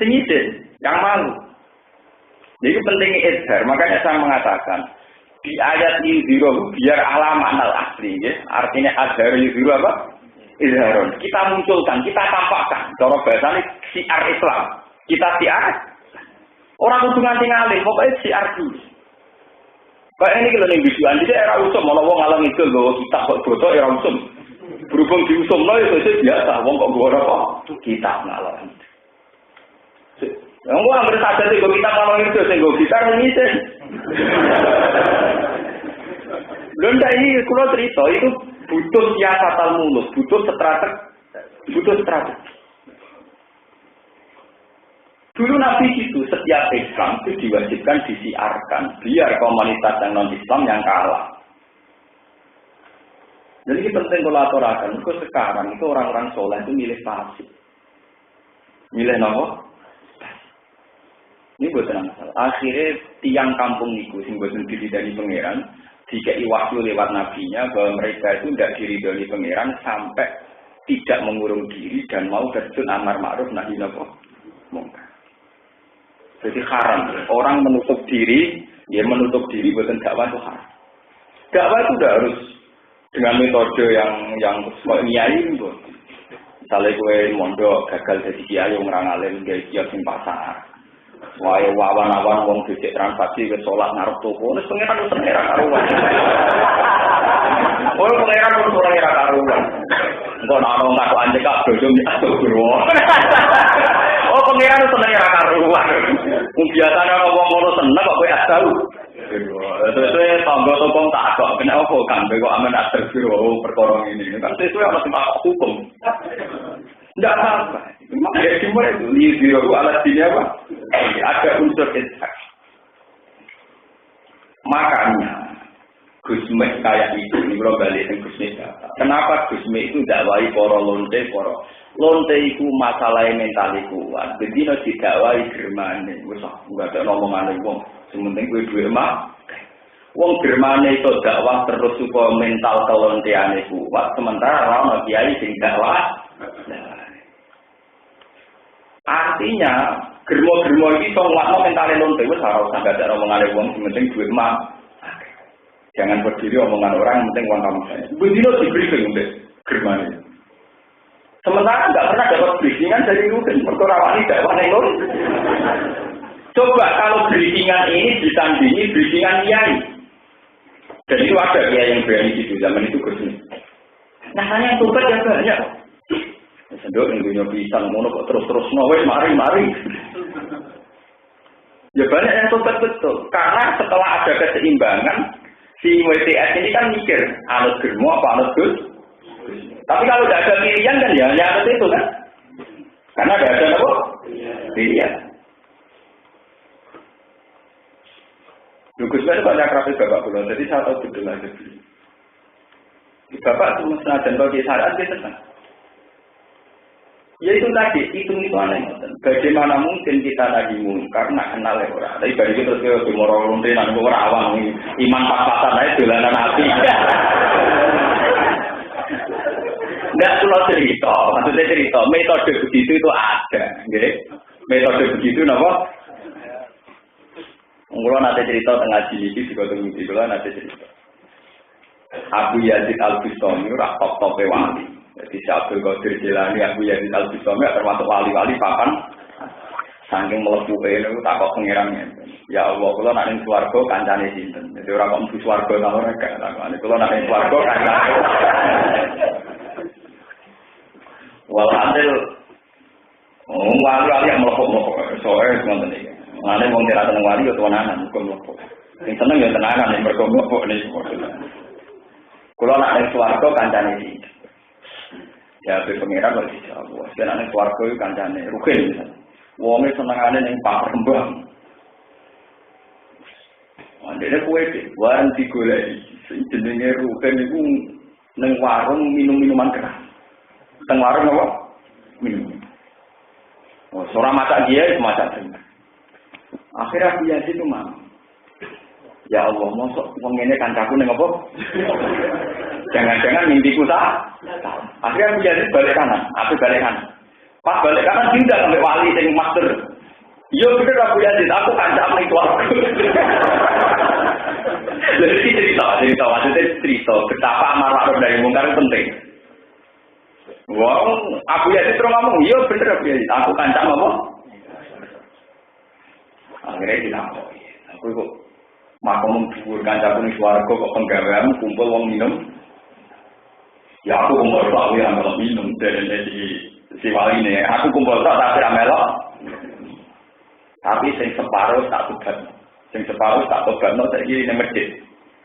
sing isin, yang malu. Jadi pentingnya izhar. Makanya saya mengatakan di ayat yudhiru biar alaman al asli, ya. Artinya azhar yudhiru apa? Izharun. Kita munculkan, kita tampakkan. Cara bahasanya siar Islam. Kita siar. Orang kudu nganti ngalih, pokoknya siar dulu. Kayak ini kalau nih biduan, jadi era usum, malah wong alam itu loh kita kok bodoh era usum. Berhubung diusum loh itu biasa, wong kok gue apa? Kita ngalah. Yang gua hampir saja sih, kita kalau itu, saya gue gitar ini sih. Belum ini kalau cerita itu butuh siasatan mulus, butuh strategi. Dulu Nabi itu setiap Islam itu diwajibkan disiarkan, biar komunitas yang non Islam yang kalah. Jadi ini penting kalau aturakan. Sekarang itu orang-orang soleh itu milih pasif, milih nopo. Ini bukan masalah. Akhirnya tiang kampung itu, sing bukan diridani pangeran, dikai wahyu lewat nabinya bahwa mereka itu tidak diridani pangeran sampai tidak mengurung diri dan mau terjun amar ma'ruf nahi mungkar. Jadi haram. Orang menutup diri, dia menutup diri bukan dakwah itu haram. Dakwah itu udah harus dengan metode yang kiai itu. Misalnya gue mondok gagal jadi kiai yang ngerangalin gaya kiai sing pasar. Wae wawan-wawan wong dicek transaksi ke salat ngarep toko, wis pengeran wis pengeran karuan. Oh, pengeran wis pengeran karuan. Engko ana wong tak anjek kok dojo diatur guru. Oh, pengeran wis pengeran karuan. Wong biasane ana wong ngono seneng kok kowe asal. Terus tangga tokong tak kok kenapa kan kok amen asal guru perkara ini. Kan sesuai ana sing hukum. Tidak apa-apa. Ya cuma itu lihat alat sini apa? Ada unsur ishak. Makanya Gusme kayak itu ini kalau balik ke Gusme. Kenapa Gusme itu dakwai para lonte itu masalah mental kuat. Jadi no didakwai germane. Wes enggak ada omongan wong. Sementing gue duwe emak. Wong germane itu dakwah terus supaya mental kelonteane kuat. Sementara ana kiai sing dakwah. Artinya germo-germo iki iso ngwakno mentale lonte wis ora usah gak ada omongane wong sing penting duit emak. Jangan peduli omongan orang, yang penting uang kamu saya. Bendino di briefing deh, germane. Sementara enggak pernah dapat briefingan dari Ruben, perkara wanita wanelon. Coba kalau briefingan ini ditandingi briefingan kiai. Dan itu ada kiai yang berani gitu zaman itu Gusmi. Nah, hanya yang tobat yang banyak. Sendok yang punya pisang, mono kok terus-terus wes mari. Ya banyak yang tobat betul. Karena setelah ada keseimbangan, si WTS ini kan mikir, anut germo apa anut Gus? Tapi kalau tidak ada pilihan kan ya hanya anut itu kan? Karena tidak ada apa? Pilihan. Gus itu banyak rapi bapak pulau, jadi saya tahu betul aja. Bapak itu senajan bagi syariat dia tenang. Ya itu tadi, hitung-hitungan yang bagaimana mungkin kita lagi mungkar, nak kenal ya orang. Tapi bagi kita terus ke moral runtinan, orang awam, iman pas-pasan aja, jalanan hati. Nggak pulau cerita, maksudnya cerita, metode begitu itu ada. Gitu. Metode begitu apa? Kalau nanti cerita tengah jili, juga tunggu di kalau nanti cerita. Abu Yazid Al-Bustami, top-topnya wali. Jadi Abdul Qadir Jilani, Abu Yazid Al-Bustami termasuk wali-wali papan saking melepuh itu takut pengirannya. Ya Allah, kalau nak ning swarga kancane sinten. Jadi ora kok mlebu swarga ta ora gak takone. Kalau nak ning swarga kancane. Walhasil wali-wali yang melepuh soe ngoten iki. Ngene wong ora seneng wali yo tenanan kok mlepuh. Sing seneng yo tenanan ning mergo mlepuh niki. Kalau nak ning swarga kancane sinten. Ya, pengiran lagi jawab. Sebenarnya keluarga itu kancane rugen. Wongnya senengane ning Pak Rembang. Andene kowe iki, warung digoleki. Jenenge rugen iku ning warung minum-minuman keras. Teng warung apa? Minum. Oh, seorang masak dia itu masak. Akhirnya dia itu mau. Ya Allah, mosok wong ngene kancaku ning apa? Jangan-jangan mimpiku tak. Akhirnya dia balik kanan, aku balik kanan. Pas balik kanan tidak sampai wali sing master. Iya bener Abu Yazid, aku kancam itu aku. Jadi cerita, maksudnya cerita betapa amar ma'ruf nahi mungkar penting. Wow, Abu Yazid terus ngomong, iya bener Abu Yazid, aku kancam apa? Akhirnya dilakoni. Aku kok makom dhuwur kancaku ning swarga kok penggawean kumpul wong minum. Ya aku kumpul sak ya melok minum dari si wali ini. Aku kumpul sak tapi melok. Tapi sing separuh tak tobat. Sing separuh tak tobatno saiki ning masjid.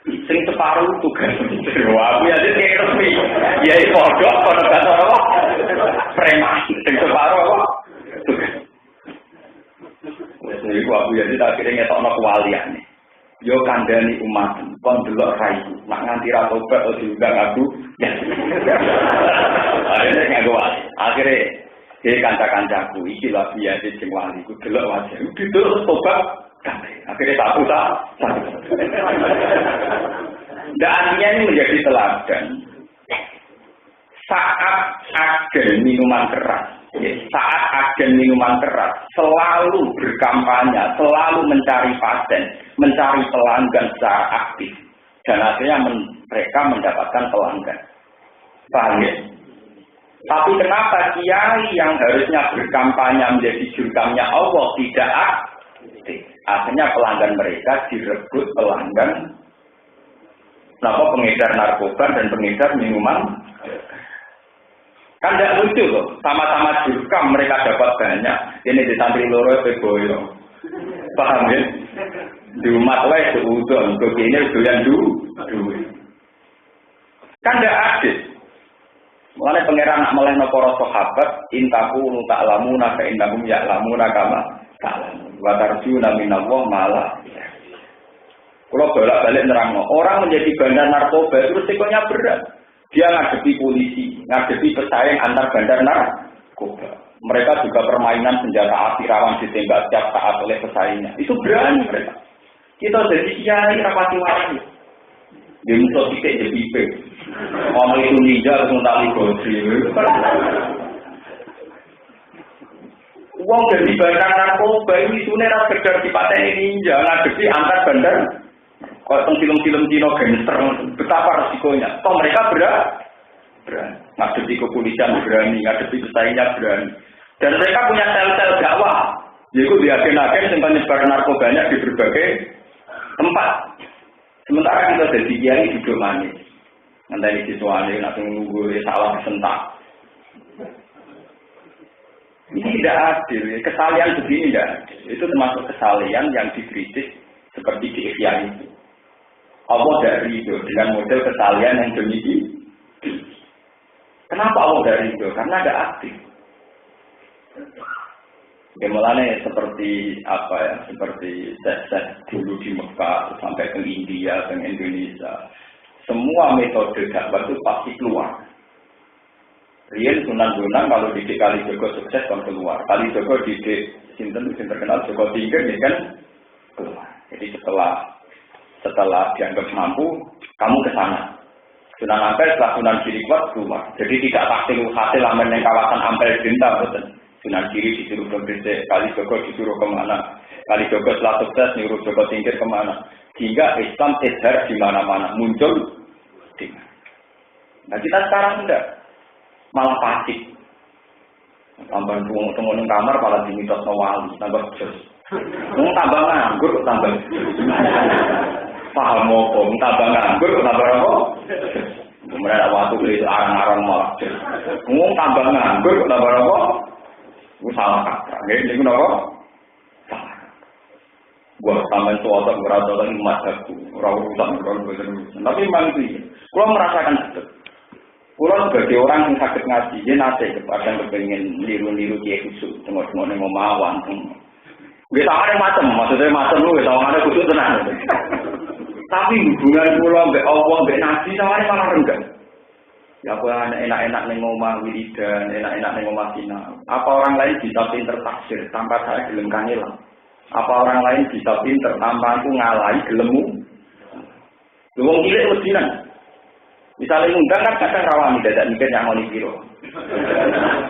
Sing separuh tugas. Wah, aku ya iki resmi. Ya iki padha kono kantor apa? Preman. Sing separuh apa? Tugas. Wes niku aku ya akhirnya ngetokno kewaliane. Yo kandhani umat, kon delok raiku. Nak nganti ra tobat ojo diundang aku. Akhirnya nganggo wali. Akhirnya dia kanca-kancaku iki lho biasa sing wali ku delok wajah. Didelok tobat kabeh. Akhirnya satu. Dan artinya ini menjadi teladan. Saat agen minuman keras, saat agen minuman keras selalu berkampanye, selalu mencari pasien, mencari pelanggan secara aktif, dan akhirnya mereka mendapatkan pelanggan. Paham ya? Tapi kenapa kiai yang harusnya berkampanye menjadi jurkamnya Allah tidak aktif? Akhirnya pelanggan mereka direbut pelanggan. Kenapa pengedar narkoba dan pengedar minuman? Kan tidak lucu loh, sama-sama jurkam mereka dapat banyak. Ini di santri loro peboyo, paham ya? Di umat lain seudon, begini doyan duit. Kan tidak adil. Mulai pangeran nak melehno para sahabat, intaku tak lamuna ka indahum ya lamuna kama salam. Wa tarjuna minallah malah. Kalau bolak-balik nerangno, orang menjadi bandar narkoba itu resikonya berat. Dia ngadepi polisi, ngadepi pesaing antar bandar narkoba. Mereka juga permainan senjata api rawan ditembak setiap saat oleh pesaingnya. Itu berani mereka. Kita jadi kiai rapati wali. Dia musuh titik jadi IP. Orang itu ninja harus mentali godri. Uang dari bandar narkoba ini sebenarnya sekedar dipateni ninja, ngadepi antar bandar. Kalau film-film Cina gangster, betapa resikonya. Toh mereka berani. Ngadepi kepolisian berani, ngadepi pesaingnya berani. Dan mereka punya sel-sel dakwah. Yaitu di agen-agen yang menyebar narkobanya di berbagai tempat. Sementara kita jadi kiai duduk manis. Nanti siswanya nanti menunggu salah disentak. Ini tidak adil. Kesalahan begini tidak adil. Itu termasuk kesalahan yang dikritik seperti di Ihya itu. Allah dari itu dengan model kesalahan yang demikian. Kenapa Allah dari itu? Karena ada aktif. Bagaimana seperti apa ya? Seperti set dulu di Mekah sampai ke India, ke Indonesia. Semua metode dakwah itu pasti keluar. Rian Sunan kalau di Kalijogo sukses kan keluar. Kalijogo di Sinten terkenal Joko Tingkir ini kan keluar. Jadi setelah dianggap mampu, kamu ke sana. Sunan Ampel setelah Sunan Giri kuat keluar. Jadi tidak pasti hasil aman yang kawasan Ampel Bintang, betul. Sunan Giri disuruh ke Gresik, Kalijogo disuruh kemana? Kalijogo setelah sukses nyuruh Joko Tingkir kemana? Hingga Islam tebar di mana-mana muncul. Nah kita sekarang enggak, malah pasif. Tambah temuan kamar, malah dimitos wali, tambah jos. Tambah nganggur, tambah. Paham apa? Tambah nganggur, tambah apa? Kemudian ada waktu itu arang-arang malah. Tambah nganggur, tambah apa? Itu salah kata. Ini kenapa? Salah. Gua tambahin suatu berada dalam mataku. Rawutan. Tapi memang itu. Kalau merasakan itu. Kalau sebagai orang yang sakit ngaji, dia nanti kepada yang kepengen niru-niru dia khusus. Tengok-tengok ini mau mawan. Gak ada macam. Maksudnya macam lu. Gak ada khusus tenang. Tapi hubungan pulau mbek Allah mbek Nabi sama malah rendah. Ya apa enak-enak ning omah wiridan, enak-enak ning omah sinau. Apa orang lain bisa pinter tafsir tanpa saya gelem kangelan? Apa orang lain bisa pinter tanpa aku ngalahi gelemu? Wong cilik wedinan. Misalnya undang kan kadang rawani dadak mikir yang ngoni piro.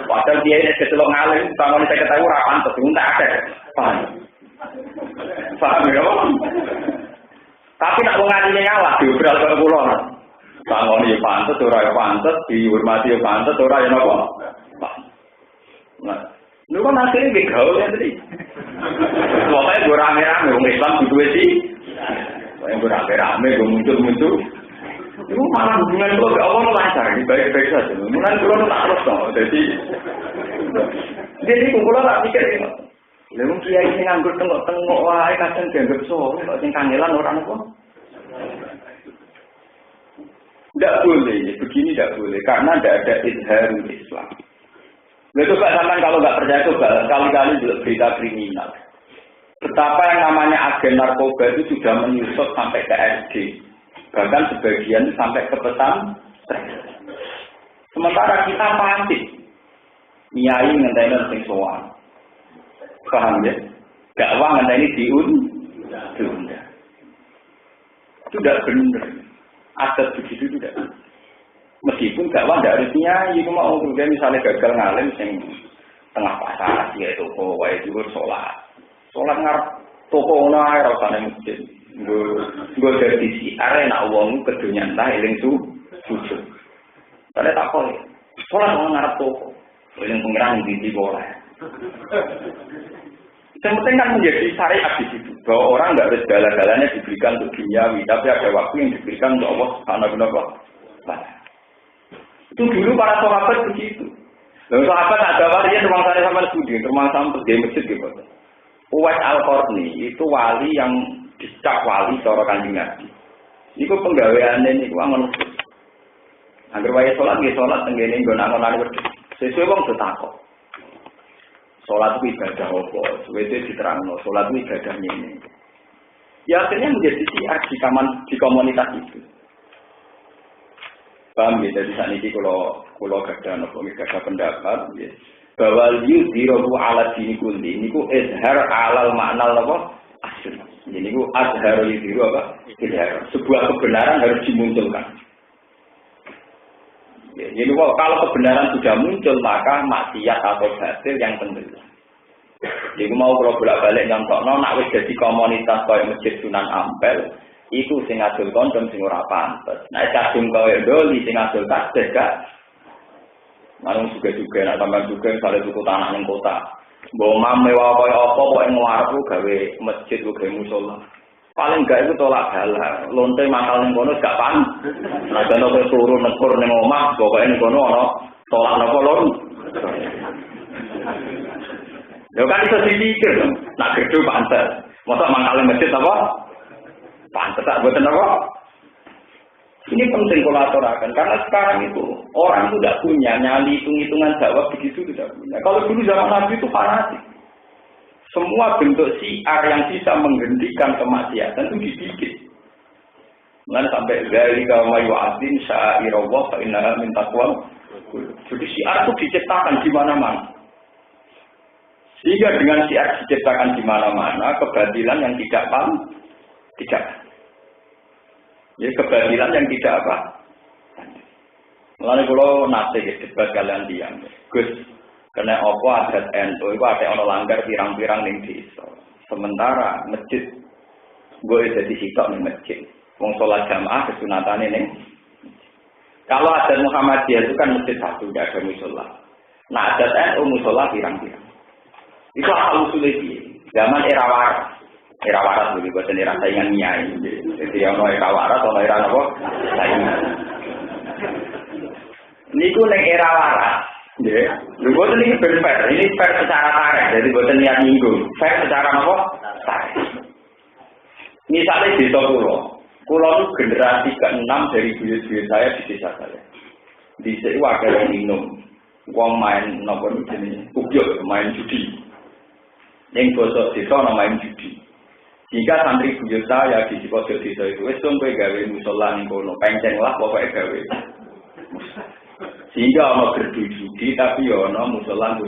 Padahal dia ini kecelok ngalim, bangun saya ketahui rapan terus tak ada. Paham ya? Tapi nak mengadili ngalah diobral ke pulau. Bangun ya pantes, ora ya pantes, dihormati ya pantes, ora ya napa? Nah, lu kan akhirnya nggih gaul ya tadi. Pokoknya gue rame-rame, orang Islam gitu sih. Yang gue rame-rame, gue muncul-muncul. Itu malah hubungan gue ke Allah lancar, baik-baik saja. Mungkin gue tak terus dong. Jadi kumpulan tak pikir ini. Lalu kiai ini nganggur tengok-tengok, wah kadang dianggap soleh, kok sing kangelan orang apa? Tidak boleh, begini tidak boleh, karena tidak ada izharul Islam. Lalu coba sampai kalau nggak percaya coba kali-kali juga berita kriminal. Betapa yang namanya agen narkoba itu sudah menyusut sampai ke SD, bahkan sebagian sampai ke pesantren. Sementara kita pasif, nyai ngenteni sing sowan. Paham ya? Dakwah ngenteni diunda. Itu tidak benar. Adat begitu tidak. Meskipun dakwah tidak harus nyai, itu mau kemudian misalnya gagal ngalim yang tengah pasar, ya toko, wae juga sholat ngarep toko ono ae ora usah masjid. Nggo dadi siar nek wong kedunya entah eling sujud. Padahal tak kok. Sholat ngarep toko. Eling pengiran di bola. Yang penting kan menjadi syariat di situ. Bahwa orang nggak harus segala-galanya diberikan untuk duniawi, tapi ada waktu yang diberikan untuk Allah Subhanahu wa taala. Itu dulu para sahabat begitu. Lalu sahabat ada walinya rumah saya sama studi, rumah sama pergi masjid gitu. Uwais Al-Qarni itu wali yang dicap wali seorang Kanjeng Nabi. Iku penggaweane niku angon. Angger wae salat nggih salat tenggene nggon angon-angon wedhus. Sesuai wong tetakok. Salat itu ibadah apa? Suwe-suwe diterangno, salat itu ibadah ini. Ya akhirnya menjadi siar di komunitas itu. Paham ya, dari saat ini kalau gadah pendapat ya, bahwa yudhiru ala dini kulli ini ku izhar alal makna apa? Asli. Ini ku azhar yudhiru apa? Izhar. Sebuah kebenaran harus dimunculkan. Ya, jadi kalau kebenaran sudah muncul maka maksiat atau batil yang tenggelam. Jadi mau kalau bolak-balik nyontokno nak wis jadi komunitas kaya Masjid Sunan Ampel. Iku sing adol kondom sing ora pantes. Nek kadung kowe doli sing adol tasbih gak. Manung juga nek sampean juga sale tuku tanah ning kota. Mbok mewah kaya apa kok ing warung gawe masjid gawe musala. Paling gak iku tolak halal. Lonte makal ning kono gak pan. Nek ana kowe turu nekur ning omah, pokoke ning kono ana tolak napa lon. Lho kan iso dipikir, nak gedhe pantes. Mosok makal masjid apa? Pantes tak buatan apa? Ini penting kalau aturakan karena sekarang itu orang itu tidak punya nyali hitung-hitungan dakwah begitu tidak punya. Kalau dulu zaman Nabi itu fanatik. Semua bentuk syiar yang bisa menghentikan kemaksiatan itu dibikin. Mulai sampai dari kaum yu'adzim sya'irallah fa innaha min taqwa. Jadi syiar itu diciptakan di mana-mana. Sehingga dengan syiar diciptakan di mana-mana kebatilan yang tidak paham. Tidak. Ya kebatilan yang tidak apa. Mulane kula nate debat kalian diam. Gus, kena apa adat NU iku ate ana langgar pirang-pirang ning desa. Sementara masjid gue dadi sitok ning masjid. Wong salat jamaah kesunatane ning. Kalau adat Muhammadiyah itu kan masjid satu, enggak ada musala. Nah, adat NU musala pirang-pirang. Itu asal usulnya zaman era waras. Era waras lebih buat era saingan nyai. Jadi yang era waras atau era apa? Saingan. Niku neng era waras. Ya. Lu buat ini fair. Ini fair secara tarikh. Jadi buat niat minggu. Fair secara apa? Tarikh. Misalnya di Pulau itu generasi ke-6 dari buyut-buyut saya di desa saya. Di sini wakil yang minum. Uang main nomor ini. Ubyok main judi. Yang bosok desa main judi. Jika santri buyut saya di pojok desa itu, wis sampai gawe musola ning kono, penceng lah pokoke gawe. Sehingga ana gerdu judi tapi ya ana musola.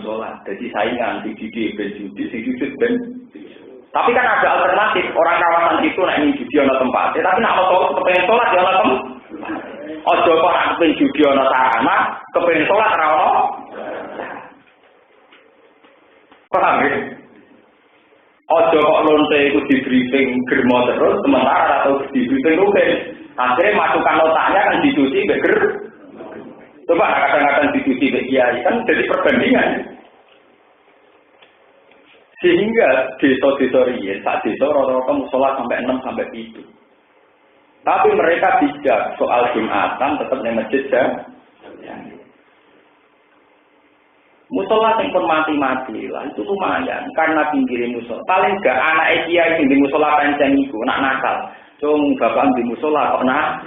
Jadi saingan di judi ben judi, sing judi ben. Tapi kan ada alternatif, orang kawasan itu nek ning judi ana tempat, tapi nek ana kepengen salat ya ana tempat. Aja kok nek kepengen judi ana sarana, kepengen salat ora ana. Paham ya? Ojo kok lonte itu di briefing germo terus, sementara atau di briefing rugen. Akhirnya masukan otaknya kan dicuci beger. Coba kadang-kadang dicuci ke kiai kan jadi perbandingan. Sehingga desa-desa riyen, sak desa rata-rata musola sampai 6 sampai 7. Tapi mereka bijak soal Jumatan tetap di masjid ya. Musola yang pun mati-mati lah itu lumayan karena pinggirin musola. Paling enggak anak kiai sing di musola penceng iku nak nakal. Cung bapak di musola kok nak.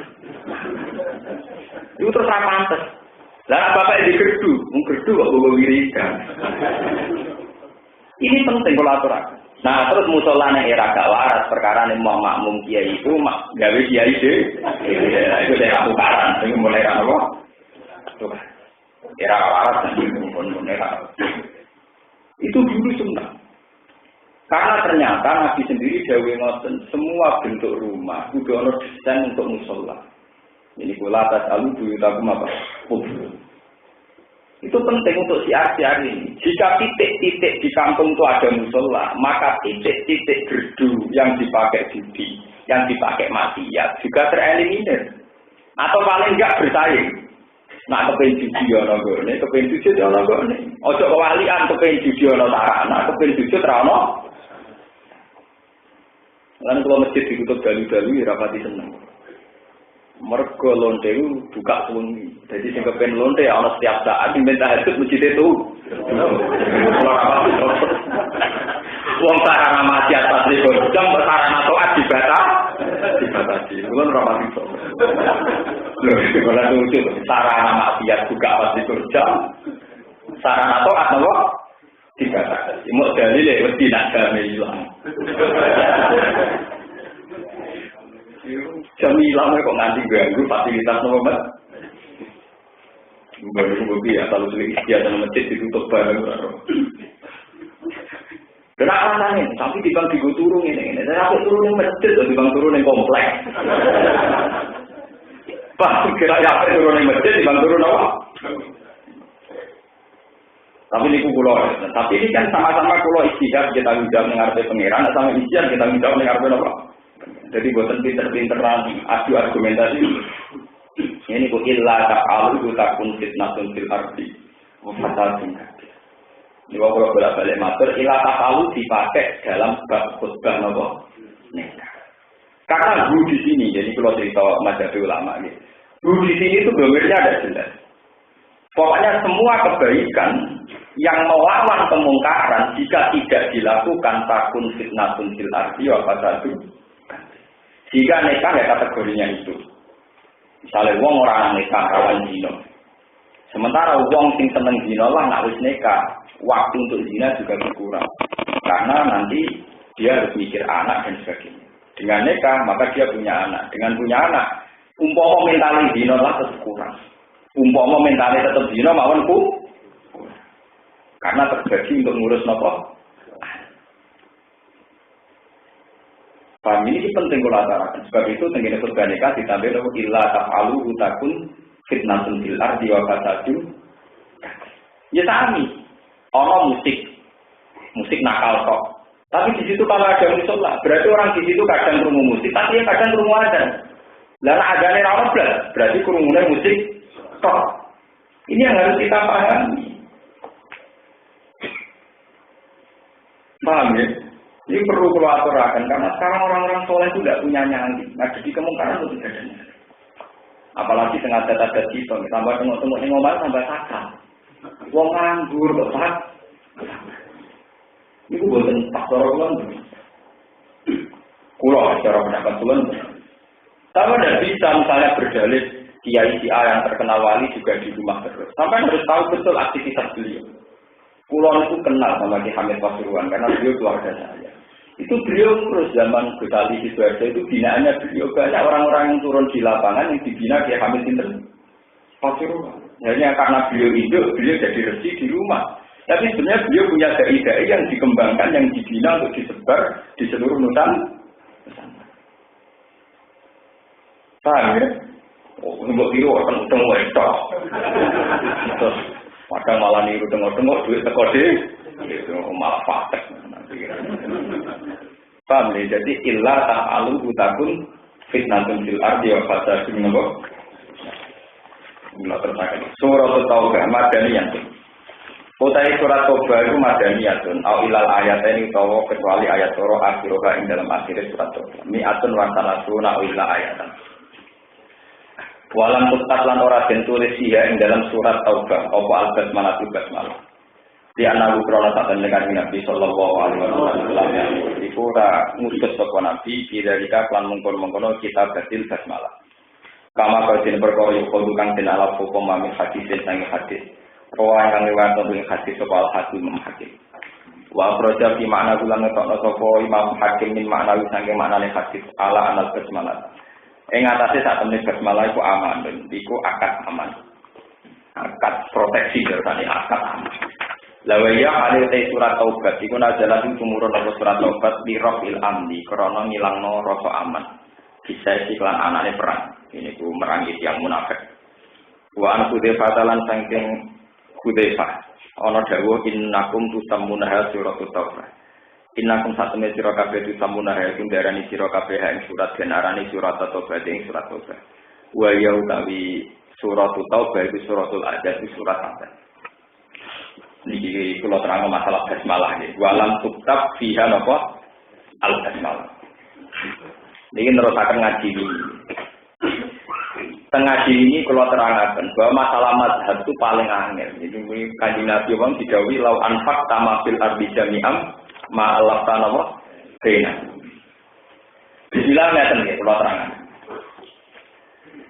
Itu terus ra pantes. Lah bapak di gerdu, gerdu kok bawa wiridan. Ini penting kalau aturaken. Nah terus musola nek era gak waras perkara nek mau makmum kiai itu gawe kiai itu daerah tukaran sing mulai apa? Tukaran. Era waras pun era. Itu dulu sunnah. Karena ternyata Nabi sendiri dawuh ngoten, semua bentuk rumah kudu ana desain untuk musola. Ini kula tasalu buyutakum apa? Itu penting untuk siar-siar ini. Jika titik-titik di kampung itu ada musola, maka titik-titik gerdu yang dipakai judi, yang dipakai maksiat juga tereliminir. Atau paling enggak bersaing. Nak kepen judi ana gone, kepen judi ana gone. Ojo kewalian kepen judi ana sarana, kepen judi ra ono. Lan kalau masjid ditutup dalu-dalu ya rapati seneng. Mergo lonte buka suwengi. Jadi sing kepen lonte ana setiap saat minta hajat masjid itu. Wong sarana maksiat pasti jam sarana taat dibatasi. Kulo ora pati iso. Lho, kalau lucu, sarana maksiat buka pasti jam. Sarana taat napa? Dibatasi. Mau dalile wedi nak jame ilang. Jam ilang kok nganti ganggu fasilitas nopo, Mas? Baru ya kalau sulit istiadat dalam masjid ditutup bareng. Kenapa alasannya? Tapi dibang digo turun ini. Dan aku turun yang masjid, atau dibang turun yang kompleks. Pak, kira ya turun yang masjid, dibang turun apa? Tapi ini kulo. Tapi ini kan sama-sama kulo istihad kita menjawab mengarti pengiran, sama istihad kita menjawab mengarti apa? Jadi buatan pinter-pinteran adu argumentasi. Ini kok illa ta'alu takun fitnatun fil ardi wa fasadun kabir. Ini kalau bolak-balik matur illa ta'alu dipakai dalam bab khutbah napa? Nikah. Karena hu di sini, jadi kalau cerita mazhab ulama ini. Hu di sini itu domirnya ada jelas. Pokoknya semua kebaikan yang melawan kemungkaran jika tidak dilakukan takun fitnatun fil ardi wa fasadun. Jika nikah ya kategorinya itu. Misalnya wong orang nikah rawan zina. Sementara wong sing seneng zina lah nak wis nikah, waktu untuk zina juga berkurang. Karena nanti dia harus mikir anak dan sebagainya. Dengan nikah maka dia punya anak. Dengan punya anak, umpama mentale zina lah tetap kurang. Umpama mentale tetap zina mawon kurang. Karena terbagi untuk ngurus napa? Paham ini penting kalau atarakan. Sebab itu tenggine surga nikah ditambah dengan illa taf'alu utakun fitnatun fil ardi wa fasadun. Ya sami. Ono musik nakal kok. Tapi di situ kalau ada musola, berarti orang di situ kadang krungu musik, tapi ya kadang krungu adzan. Lah nek adzane ra ono blas, berarti krungune musik kok. Ini yang harus kita pahami. Paham ya? Ini perlu aturakan karena sekarang orang-orang soleh itu tidak punya nyali. Nah, jadi kemungkaran itu tidak ada nyali. Apalagi sengaja ada kita, tambah tengok-tengok yang ngomong tambah sakal. Wong nganggur kok sak. Ini buatan faktor ulang. Kulo secara pendapat ulang. Tapi tidak bisa misalnya berdalih kiai si A yang terkenal wali juga di rumah terus. Sampai harus tahu betul aktivitas beliau. Kulo itu kenal sama Ki Hamid Pasuruan karena beliau keluarga saya. Itu beliau terus zaman Gus Ali Sidoarjo itu binaannya beliau banyak orang-orang yang turun di lapangan yang dibina Ki Hamid Pasuruan. Hanya karena beliau induk, beliau jadi resi di rumah. Tapi sebenarnya beliau punya dai-dai yang dikembangkan, yang dibina untuk disebar di seluruh Nusantara. Paham ya? Oh, untuk biru akan utang wedok. Terus, padahal malah niru tengok-tengok duit teko deh. gitu, malah faktek. Paham ya? Jadi illa ta'alu utakun fitnatun fil ardi wa fasadun nabo. Mula tertakan. Surah Taubah madaniyah. Utai surat Taubah itu madaniyatun. Au ilal ayat ini utawa kecuali ayat surah akhiroha ing dalam akhir surat Taubah. Mi'atun wa salasuna au ilal ayatan. Walam tukat lan ora den tulis ya ing dalam surat Taubah apa al-basmalah basmalah. Di anak ukrono saat mendengar Nabi Sallallahu Alaihi Wasallam yang ora ngutus sapa Nabi kira-kira klan mengkon-mengkono kita batil basmalah. Kama kajin perkara yo kang den alaf hukum min hadis sang hadis. Rawa kang liwat ing hadis sapa al-hakim hakim. Wa proja fi makna ulang ngetokno sapa Imam Hakim min makna sange maknane hadis ala anal basmalah. Ing atase sak temne basmalah iku aman, iku akad aman. Akad proteksi dari akad aman. Lawaya alil surat Taubah iku nazalah tumurun apa surat Taubah di rafil amni krana ngilangno rasa aman. Bisa iklan anane perang. Ini ku merangi yang munafik. Wa an Hudzaifah lan saking Hudzaifah ana dawuh innakum tusammuna surat Taubah. Innakum satune sira kabeh tusammuna iku darani sira kabeh ing surat genarani surat Taubah ing surat Taubah. Wa ya utawi surat Taubah iku suratul Adzab surat Adzab. Niki kula terang masalah basmalah nggih. Walam tuktab fiha napa al-basmalah. Niki nerusaken ngaji ini. Ngaji ini kula terangaken bahwa masalah mazhab itu paling angel. Jadi Kanjeng Nabi wong didhawuhi lau anfaq tamafil ardi jami'am ma alafta napa kena. Bismillah ngeten nggih kula terangaken.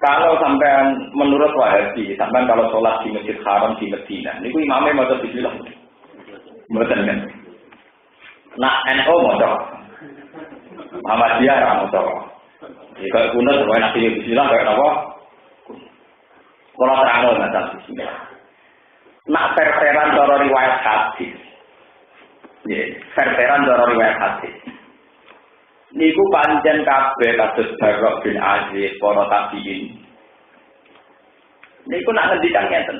Kalau sampean menurut Wahabi, sampean kalau sholat di Masjid Haram di Medina, niku imamnya maca bismillah. Mboten kan. Nah, NU maca. Muhammadiyah ra maca. Jika kunut wae nak bismillah kaya napa? Kalau terang maca bismillah. Nak perteran cara riwayat hadis. Nggih, perteran cara riwayat hadis. Niku pancen kabeh kados Barok bin Aziz para tabiin. Niku nak ngendikan ngeten.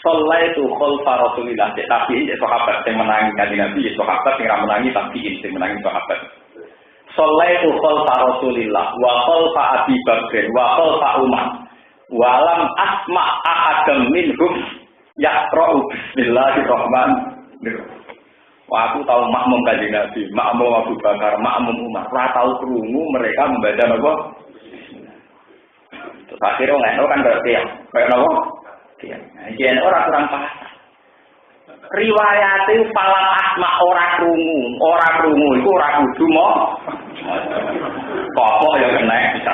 Shallaitu khalfa Rasulillah tabiin sahabat sing menangi kanjeng Nabi, sahabat sing ra menangi tabiin sing menangi sahabat. Shallaitu khalfa Rasulillah wa khalfa Abi Bakr wa khalfa Umar. Wa lam asma' ahadam minhum yaqra'u bismillahirrahmanirrahim. Wah, aku tahu makmum kanjeng Nabi, makmum Abu Bakar, makmum Umar. Ora tahu krungu mereka membaca apa? Terus akhirnya nggak kan berarti ya, kayak apa? Iya, orang kurang paham. Riwayat itu palang asma orang krungu itu orang kudu mau. Pokok ya kena bisa.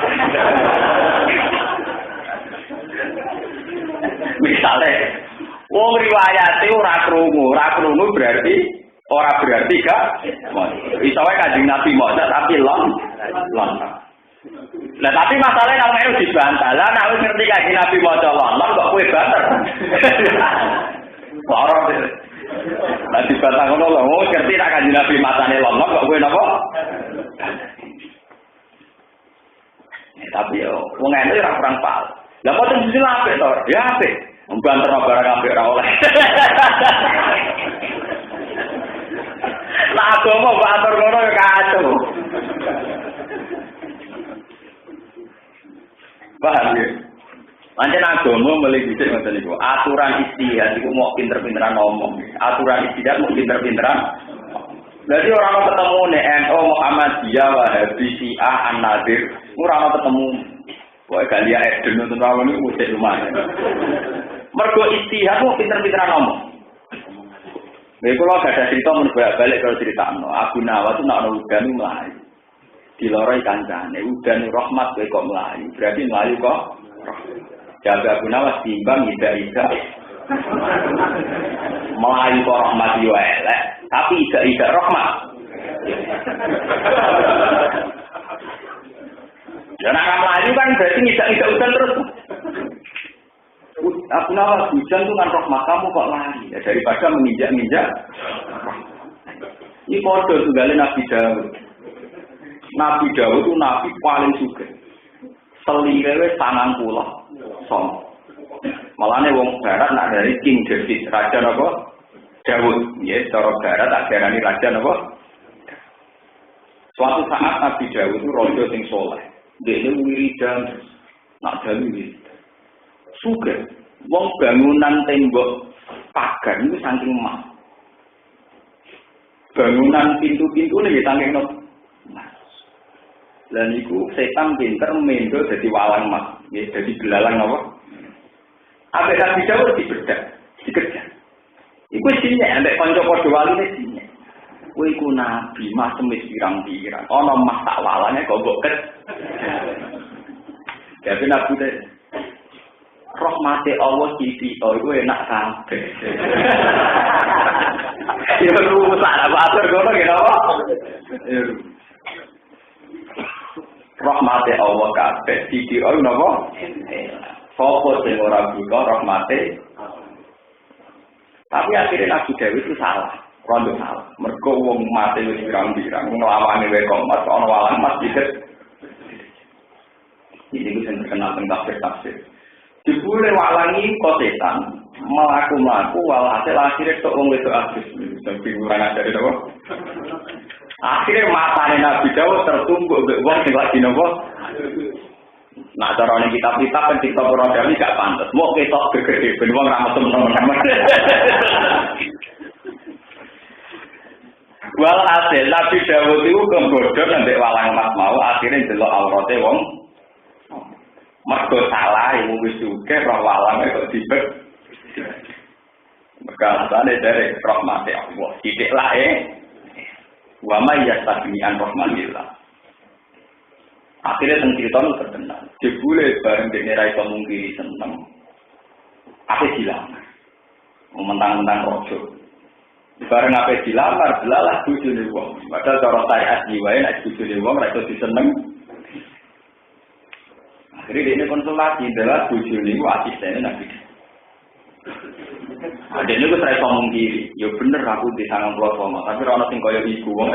Misalnya, wong riwayat itu orang krungu berarti orang berarti gak, isownya Kanjeng Nabi maca tapi lon. Nah tapi masalahnya kalau itu dibantah, lah nak ngerti Kanjeng Nabi maca lon kok kowe banter. Lorong deh. Nah dibantah ngono lho, ngerti nak Kanjeng Nabi macane lon kok kowe napa? Tapi yo wong ene ora kurang paham. Lah kok sing apik to? Ya apik. Mbanter barang apik ora oleh. Lah agama kok atur ngono ya kacau. Paham ya? Pancen agama mulai dhisik ngoten niku. Aturan istihad iku mau pinter-pinteran ngomong. Aturan istihad mau pinter-pinteran. Jadi orang ketemu nih NU Muhammadiyah Wahabi Syiah An-Nadir, ora ketemu. Wah Galia Eden nonton rawon niku wis lumayan. Mergo istihad mau pinter-pinteran ngomong. Nek kula gak ada cerita mun balik kalau critakno, Abu Nawas nak ana udan mlayu. Diloroi kancane, udan rahmat kowe kok mlayu. Berarti mlayu kok. Jaga Abu Nawas timbang ida-ida. Mlayu kok rahmat yo elek, tapi ida-ida rahmat. Ya nek mlayu kan berarti ida-ida udan terus. Aku Nawas hujan tuh kan rahmat kamu kok lari ya daripada menginjak-injak. Ini kode tunggalin Nabi Dawud. Nabi Dawud itu nabi paling suka. Selingkuh sangang pulau som. Malahnya wong barat nak dari King David, raja apa? Daud, ya, cara barat tak diarani raja napa? Suatu saat Nabi Daud itu raja sing saleh. Dene wiridan, nak dalu wiridan. Sugih, wong bangunan tembok pagar itu saking emas. Bangunan pintu-pintu ini saking emas. Dan itu setan pinter mendo jadi walang emas, ya, jadi belalang apa? Apa Nabi Daud dibedak, dikejar. Iku sinyek, ambek kanca padha waline sinyek. Kowe iku nabi, mas semis pirang-pirang. Ana mas tak walane kok mbok ket. Jadi nabi teh rahmate Allah iki iku enak kabeh. Ya lu sak atur ngono ki apa? Rahmate Allah kabeh iki napa? Fokus sing ora buta rahmate. Tapi akhirnya Nabi Daud itu salah, rondo salah. Mergo wong mate wis pirang-pirang nglawane wae kok mas ana walang mas dikit. Ini ku sing terkenal tentang tafsir. Dibule walangi kok setan, mlaku-mlaku walhasil akhirnya tok wong wedok abis. Sampai kurang ajar itu. Akhirnya matane Nabi Daud tertumbuk mbek wong sing lagi napa? Nah, cara ini kitab-kitab kan cerita Qur'an gak pantas. Mau ketok gede, ben wong ra metu teman-teman. Walhasil Nabi Daud itu kegodhon ambek walang emas mau akhirnya delok aurate wong. Mergo salah iku wis sugih roh walange kok dibek. Mergane dari rahmate Allah. Titik lae. Wa may yastagni an rahmatillah. Akhirnya tentang cerita itu terkenal. Jebule bareng dene ra iso mungkiri seneng. Ape dilamar. Mentang-mentang rojo. Bareng ape dilamar delalah bojone wong. Padahal cara syariat wae nek bojone wong ra iso diseneng. Akhirnya dene konsultasi delalah bojone iku asistene Nabi. Ada ini gue saya ngomong diri, ya bener aku di sangang pulau sama, tapi orang sing kaya ibu wong.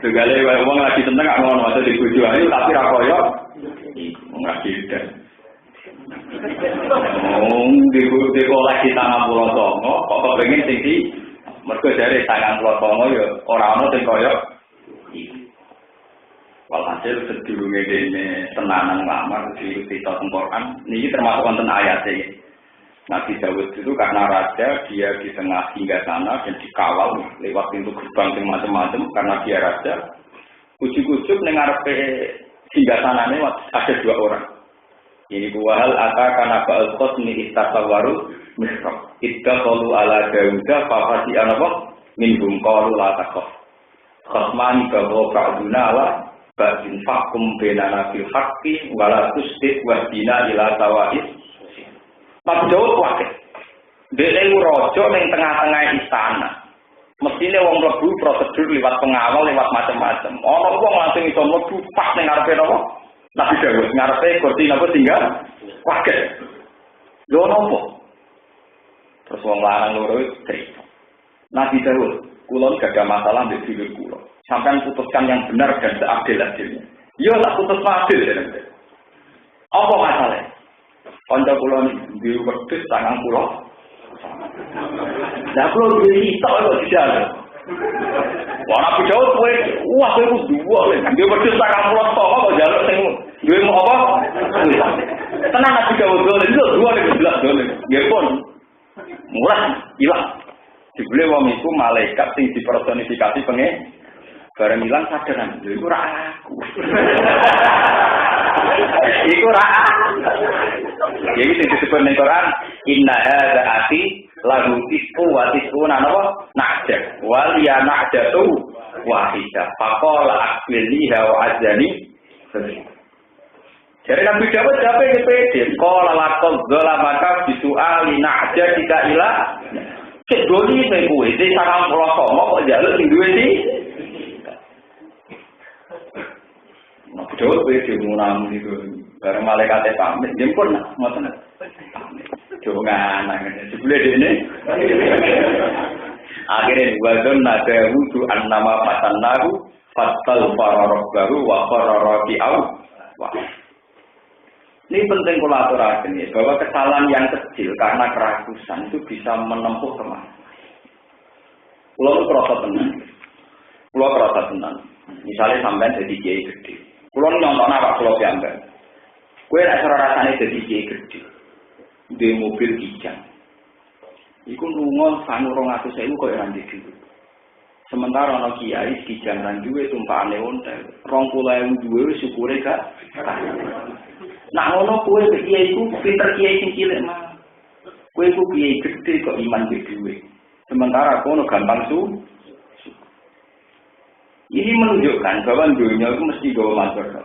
Segala wong lagi seneng nggak ngomong waktu di buju ayu, tapi rakoyo, nggak tidak. Di lagi sangang pulau sama, kok pengen tinggi, mereka dari sangang pulau sama ya orang sing kaya. Walhasil sedurunge dene tenanan lamar di cerita Al-Qur'an, ini termasuk wonten ayatnya. Nabi Daud itu karena raja, dia di tengah hingga sana dan dikawal lewat pintu gerbang yang macam-macam karena dia raja. Ujuk-ujuk nengarepe hingga sana ini ada dua orang. Ini buahal ata karena ba'al qasmi istasawaru misrok. Idda qalu ala Dauda fafasi anabok minhum qalu la taqaf. Khasmani bahwa ba'duna ala ba'din fakum benana fil haqqi wala tusdik wahdina ila tawa'id. Nabi Daud wakil. Dia rojo yang tengah-tengah istana. Mestinya wong mlebu prosedur lewat pengawal, lewat macam-macam. Orang wong langsung iso mlebu pas ning ngarepe napa? Nabi Daud ngarepe kursi napa tinggal wakil. Lho napa? Terus wong lanang loro cerita. Nabi Daud, kula gak ada masalah mbek dulur kula. Sampeyan putuskan yang benar dan seadil-adilnya. Yo tak putus adil ya. Apa masalahnya? Kanca kula di wedhus sangang kula. Lah kula duwe iso kok dijal. Wah Nabi Daud kowe wah kowe kudu duwe lho. Di wedhus sangang kula kok njaluk sing duwe mau apa? Tenang Nabi Daud lho duwe jelas dole. Nggih pun. Mulai ilang. Dibule wong iku malaikat sing dipersonifikasi pengen bareng ilang sadaran. Lho iku ra aku. Iku ra. Jadi disebut ning Quran inna hadza ati lahu tis'u wa tis'una na'jah wal ya na'jatu wahidah faqala aqbiliha wa azani. Jadi Nabi Daud sampai ke pede qala laqad zalamaka bisu'ali na'jah tidak ila kedoli me kuwi iki sarang kok njaluk sing duwe iki. Nabi Daud pede munam niku. Bareng malaikat pamit, dia pun ngoten. Jangan nangis. Jebule dene. Akhirnya wadon nada wudu annama fatannahu fatal fararabbahu wa qararati'au. Ini penting kolaborasi ini, bahwa kesalahan yang kecil karena kerakusan itu bisa menempuh kemana. Kulo kerasa tenan. Kulo kerasa tenan. Misalnya sampean jadi kiai gede. Kulo nyontok awak kulo piyambak. Kowe nek ora rasane dadi kiai gede. Di mobil kijang. Iku lunga sanu 200.000 kok ora ndek. Sementara ana kiai kijang lan duwe tumpakane ontel. 20.000 duwe wis syukure gak. Nak ngono kowe kiai iku pinter kiai sing cilik mah. Kowe iku kiai gede kok iman duwe. Sementara kono gampang Ini menunjukkan bahwa dunia itu mesti gawa masyarakat.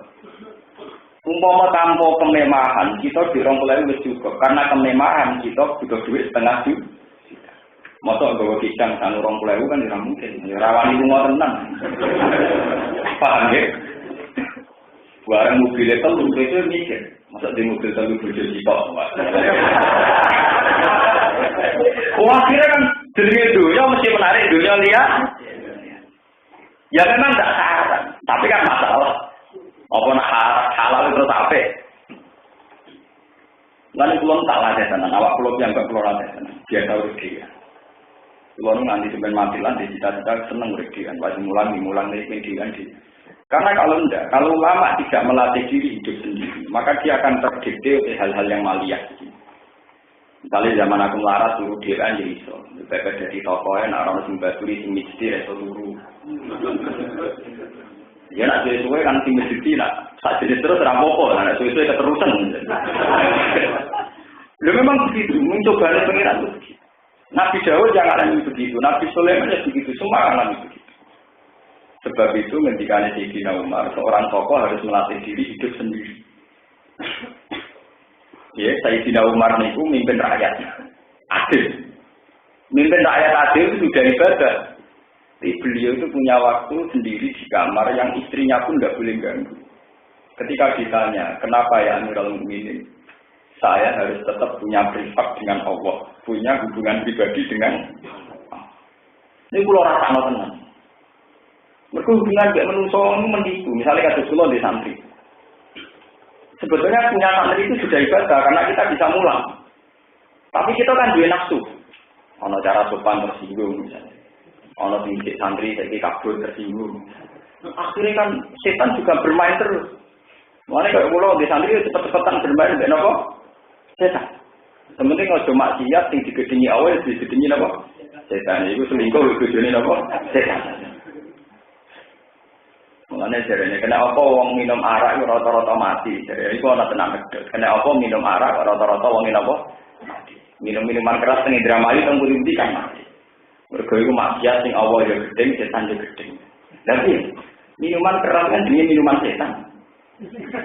Umpama tanpa kemewahan, kita di 20.000 wis cukup. Karena kemewahan kita butuh duit setengah juta. Masa gawa kijang sanu 20.000 kan ora mungkin. Ya rawani lunga tenan. Paham ya? Barang mobil itu mikir. Masa di mobil telu bojo sitok. Wah, akhirnya kan jenenge dunia mesti menarik dunia lihat. Ya memang tidak syarat, tapi kan masalah. Apa nak halal terus apa? Lalu pulau tak latih tenan, awak pulau yang tak pulau latih tenan. Biasa urus pulau nanti sebenarnya matilan di cita-cita seneng urus dia, wajib mulang dia. Karena kalau lama tidak melatih diri hidup sendiri, maka dia akan terdikte oleh hal-hal yang maliyah. Misalnya zaman aku melarat suruh dia kan jadi iso. Bebek dari tokohnya, nak orang sembaduri sing mistir iso turu. Ya nak suwe kan sing mistir nak sak jenis terus rapopo, nak suwe keterusan. Lu memang begitu, mencoba pengiran itu. Nabi Daud yang alami begitu, Nabi Sulaiman ya begitu, semua alami begitu. Sebab itu ketika Sayyidina Umar, seorang tokoh harus melatih diri hidup sendiri. Ya, Sayyidina Umar niku mimpin rakyat adil. Mimpin rakyat adil itu sudah ibadah. Tapi beliau itu punya waktu sendiri di kamar yang istrinya pun tidak boleh ganggu. Ketika ditanya, kenapa ya Amirul Mukminin? Saya harus tetap punya privat dengan Allah, punya hubungan pribadi dengan Allah. Ini pulau rasa tenang. Mereka hubungan dengan manusia ini menipu. Misalnya kasus pulau di santri. Sebetulnya punya santri itu sudah ibadah karena kita bisa mulang. Tapi kita kan dua nafsu. Ono cara sopan tersinggung misalnya. Ono tinggi santri saiki kabur tersinggung. Akhirnya kan setan juga bermain terus. Makanya kalau pulau di santri cepet-cepetan bermain dengan apa? Setan. Sementing ojo maksiat sing digedingi awal digedingi apa? Setan. Itu selingkuh digedingi apa? Setan. Mengenai jarene kena apa wong minum arak itu rata-rata mati. Jadi itu ana tenan medhot. Kena apa minum arak rata-rata wong apa? Mati. Minum-minuman keras teng Indramayu teng Putih kan mati. Mergo iku maksiat sing Allah ya gedeng, setan ya gedeng. Tapi minuman keras kan jenenge minuman setan.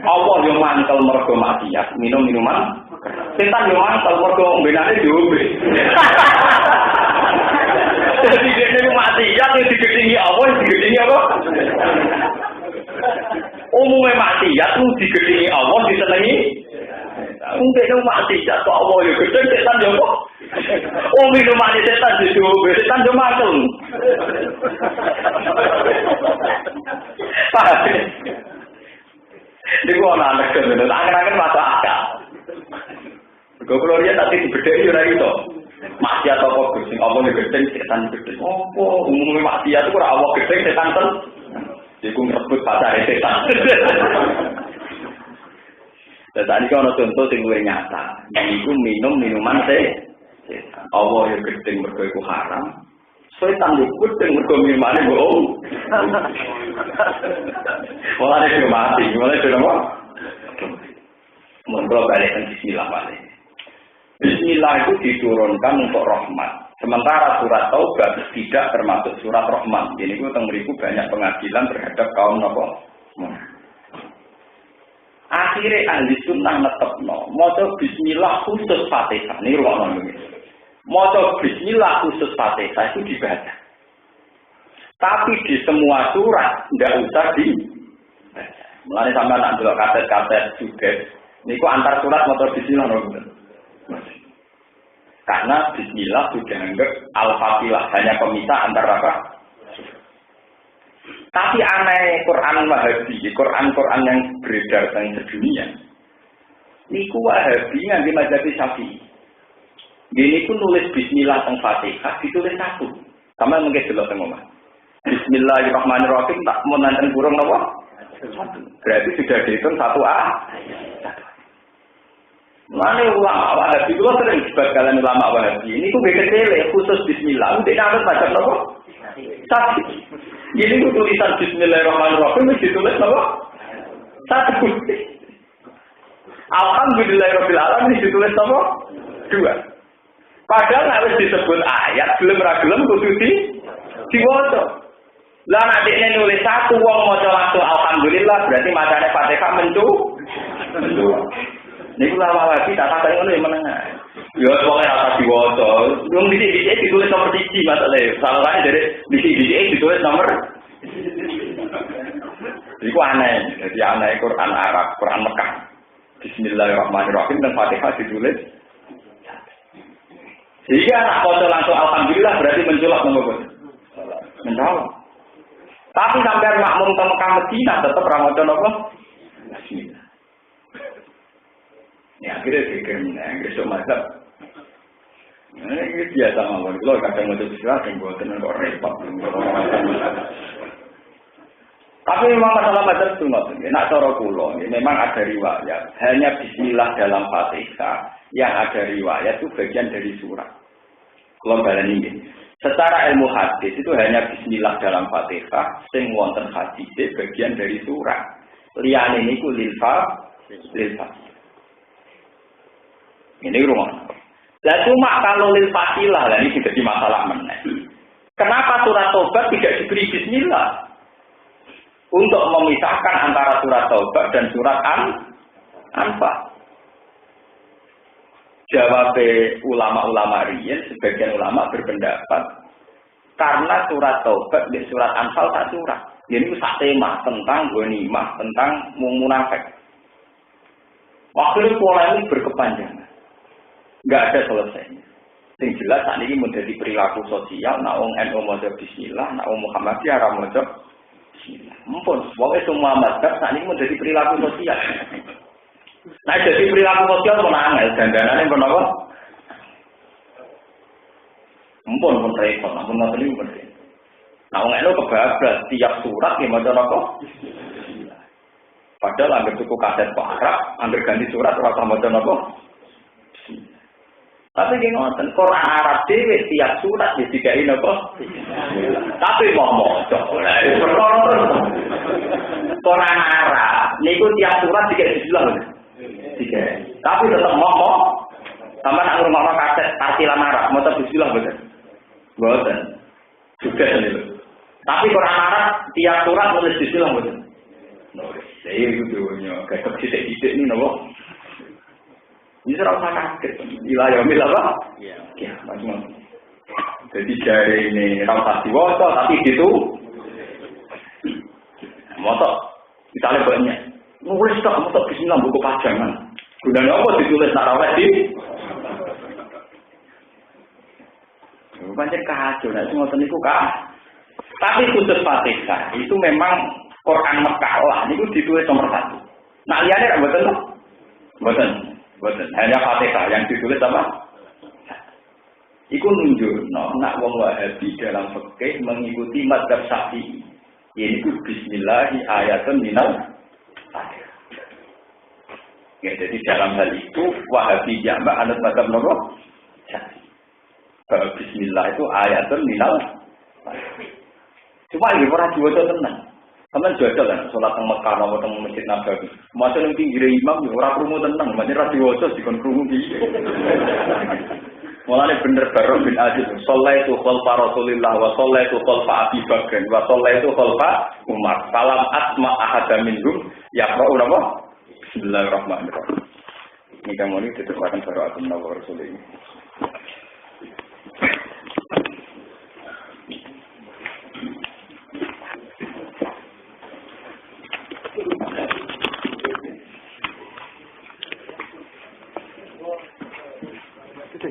Allah yo mantel mergo maksiat, minum minuman keras. Setan yo mantel mergo ombenane diombe. Jadi dia maksiat yang digedingi Allah, digedingi apa? Umumnya maksiat itu digedingi Allah, disenangi. Mungkin itu maksiat, kok Allah ya gedeng, setan ya kok? Oh minuman setan diombe, setan ya makel. Paham? Ini gua anak kemudian, akhir-akhir masuk akal. Gue kalau dia tadi dibedai orang itu. Maksiat apa gedeng, apa nih gedeng, setan gedeng. Oh, umumnya maksiat itu kurang Allah gedeng, setan ten. Jadi gue ngerebut pasar setan. Dan tadi kan ada contoh yang gue nyata. Jadi gue minum minuman setan. Allah yang gedeng mergo haram. Setan yang gedeng mergo minumannya bohong. Malah dia sudah mati, malah sudah apa? Mungkin balik ke Bismillah balik. Bismillah itu diturunkan untuk rahmat. Sementara surat Taubat tidak termasuk surat rahmat. Jadi itu beriku banyak pengadilan terhadap kaum Nabi. Akhirnya ahli sunnah netepno. Maca Bismillah khusus Fatihah. Ini ruang ini. Maca Bismillah khusus Fatihah itu dibaca. Tapi di semua surat tidak usah dibaca. Mulanya sampai nak delok kaset-kaset juga. Ini antar surat maca Bismillah. Karena Bismillah sudah anggap Al-Fatihah hanya pemisah antara apa? Tapi aneh Quran Wahabi, Quran yang beredar di sedunia. Niku Wahabi nganti mazhab Syafi'i. Gini pun nulis Bismillah teng Fatihah ditulis satu. Sama mungkin delok teng omah. Bismillahirrahmanirrahim tak mau nanten burung napa? Berarti sudah dihitung 1A. Mana ulama Wahabi itu sering disebut kalian ulama Wahabi. Ini ku kecil khusus Bismillah. Udah nanti macam apa? Satu. Ini ku tulisan Bismillahirrahmanirrahim ditulis apa? Satu. Alhamdulillahirabbil alamin ditulis apa? 2. Padahal harus disebut ayat belum ra gelem kudu diwaca. Lah nek dekne nulis 1 wong maca langsung alhamdulillah berarti macane Fatihah mencu. Niku lama lagi tak tak ngono ya menengah. Ya pokoke ora diwaca. Wong dhisik-dhisik ditulis nomor 1 masalahe. Salahane dari dhisik-dhisik ditulis nomor. Iku aneh. Jadi aneh Quran Arab, Quran Mekah. Bismillahirrahmanirrahim dan Fatihah ditulis. Jika anak maca langsung alhamdulillah berarti mencolok nomor. Mencolok. Tapi sampai makmum ke Mekah Madinah tetap ra maca napa? Bismillah. Ya akhirnya pikirnya, besok mazhab. Ini biasa mawon. Kalau kadang mau bismillah, yang buat tenan kok repot. Tapi memang masalah mazhab itu nggak. Nak cara kulo, memang ada riwayat. Hanya bismillah dalam Fatihah yang ada riwayat itu bagian dari surat. Kalau kalian ingin, secara ilmu hadis itu hanya bismillah dalam Fatihah, sing wonten hadis bagian dari surat. Liyane niku lil Fatihah. Ini rumah. Lah cuma kalau lil fatilah lah ini jadi masalah meneh. Kenapa surat Tobat tidak diberi bismillah? Untuk memisahkan antara surat Tobat dan surat Anfal. Jawab ulama-ulama riyen, sebagian ulama berpendapat karena surat Tobat dan surat Anfal tak surat. Ini sak tema tentang ghanimah, tentang munafik. Waktu pola ini berkepanjangan. Enggak ada selesainya. Yang jelas saat ini menjadi perilaku sosial. Nak wong NU maca bismillah, nak wong Muhammadiyah ra maca bismillah. Mumpun, pokoke semua mazhab saat ini menjadi perilaku sosial. Nah, jadi perilaku sosial pun angel, dandanane pun apa? Mumpun pun repot, namun ngoten niku penting. Nah, wong NU kebablas tiap surat nggih maca apa? Bismillah. Padahal anggere tuku kaset Pak Arab, anggere ganti surat ora usah maca apa? Tapi ngoten Quran Arab dhewe tiap surat didikai napa? Tapi mau maca. Lah Quran Arab niku tiap surat dikai bismillah. Dikai. Tapi tetap mau sama nak ngrungokno kaset artilan Arab maca bismillah mboten. Mboten. Juga niku. Tapi Quran Arab tiap surat nulis bismillah mboten. Nulis. Saya itu dunia kayak sithik-sithik ini napa? Ini serang kaget, wilayah mil apa? Ya, macam. Jadi dari ini rasa diwasa, tapi itu, motor, misalnya banyak, nulis tak, motor bismillah buku pajangan. Gunanya apa ditulis narawet di? Macam kacau, nak semua tadi kah? Tapi khusus Fatihah itu memang Quran Mekah lah, itu ditulis nomor 1. Nah lihatnya betul, betul. Betul. Hanya Fatihah yang ditulis apa? Iku nunjukno nak wong Wahabi dalam fikih mengikuti mazhab Syafi'i. Yaitu bismillahi ayatun minal Fatihah. Ya, jadi dalam hal itu Wahabi jamak anut mazhab nopo? Syafi'i. Bahwa bismillah itu ayatun minal Fatihah. Cuma ini ora diwaca tenan. Sampai jajal kan, sholat teng Mekah atau teng Masjid Nabawi. Masa yang pinggir imam, orang krungu tenang, macam radio wajah dikon krungu gitu. Mulanya bener Barok bin Aziz, sholat itu khalfa Rasulillah, wa sholat itu khalfa Abi Bakr, wa sholat itu khalfa Umar. Salam asma ahada minhum, yaqra'u apa? Bismillahirrahmanirrahim. Ini kamu ini diteruskan Barok bin Rasulillah. Itu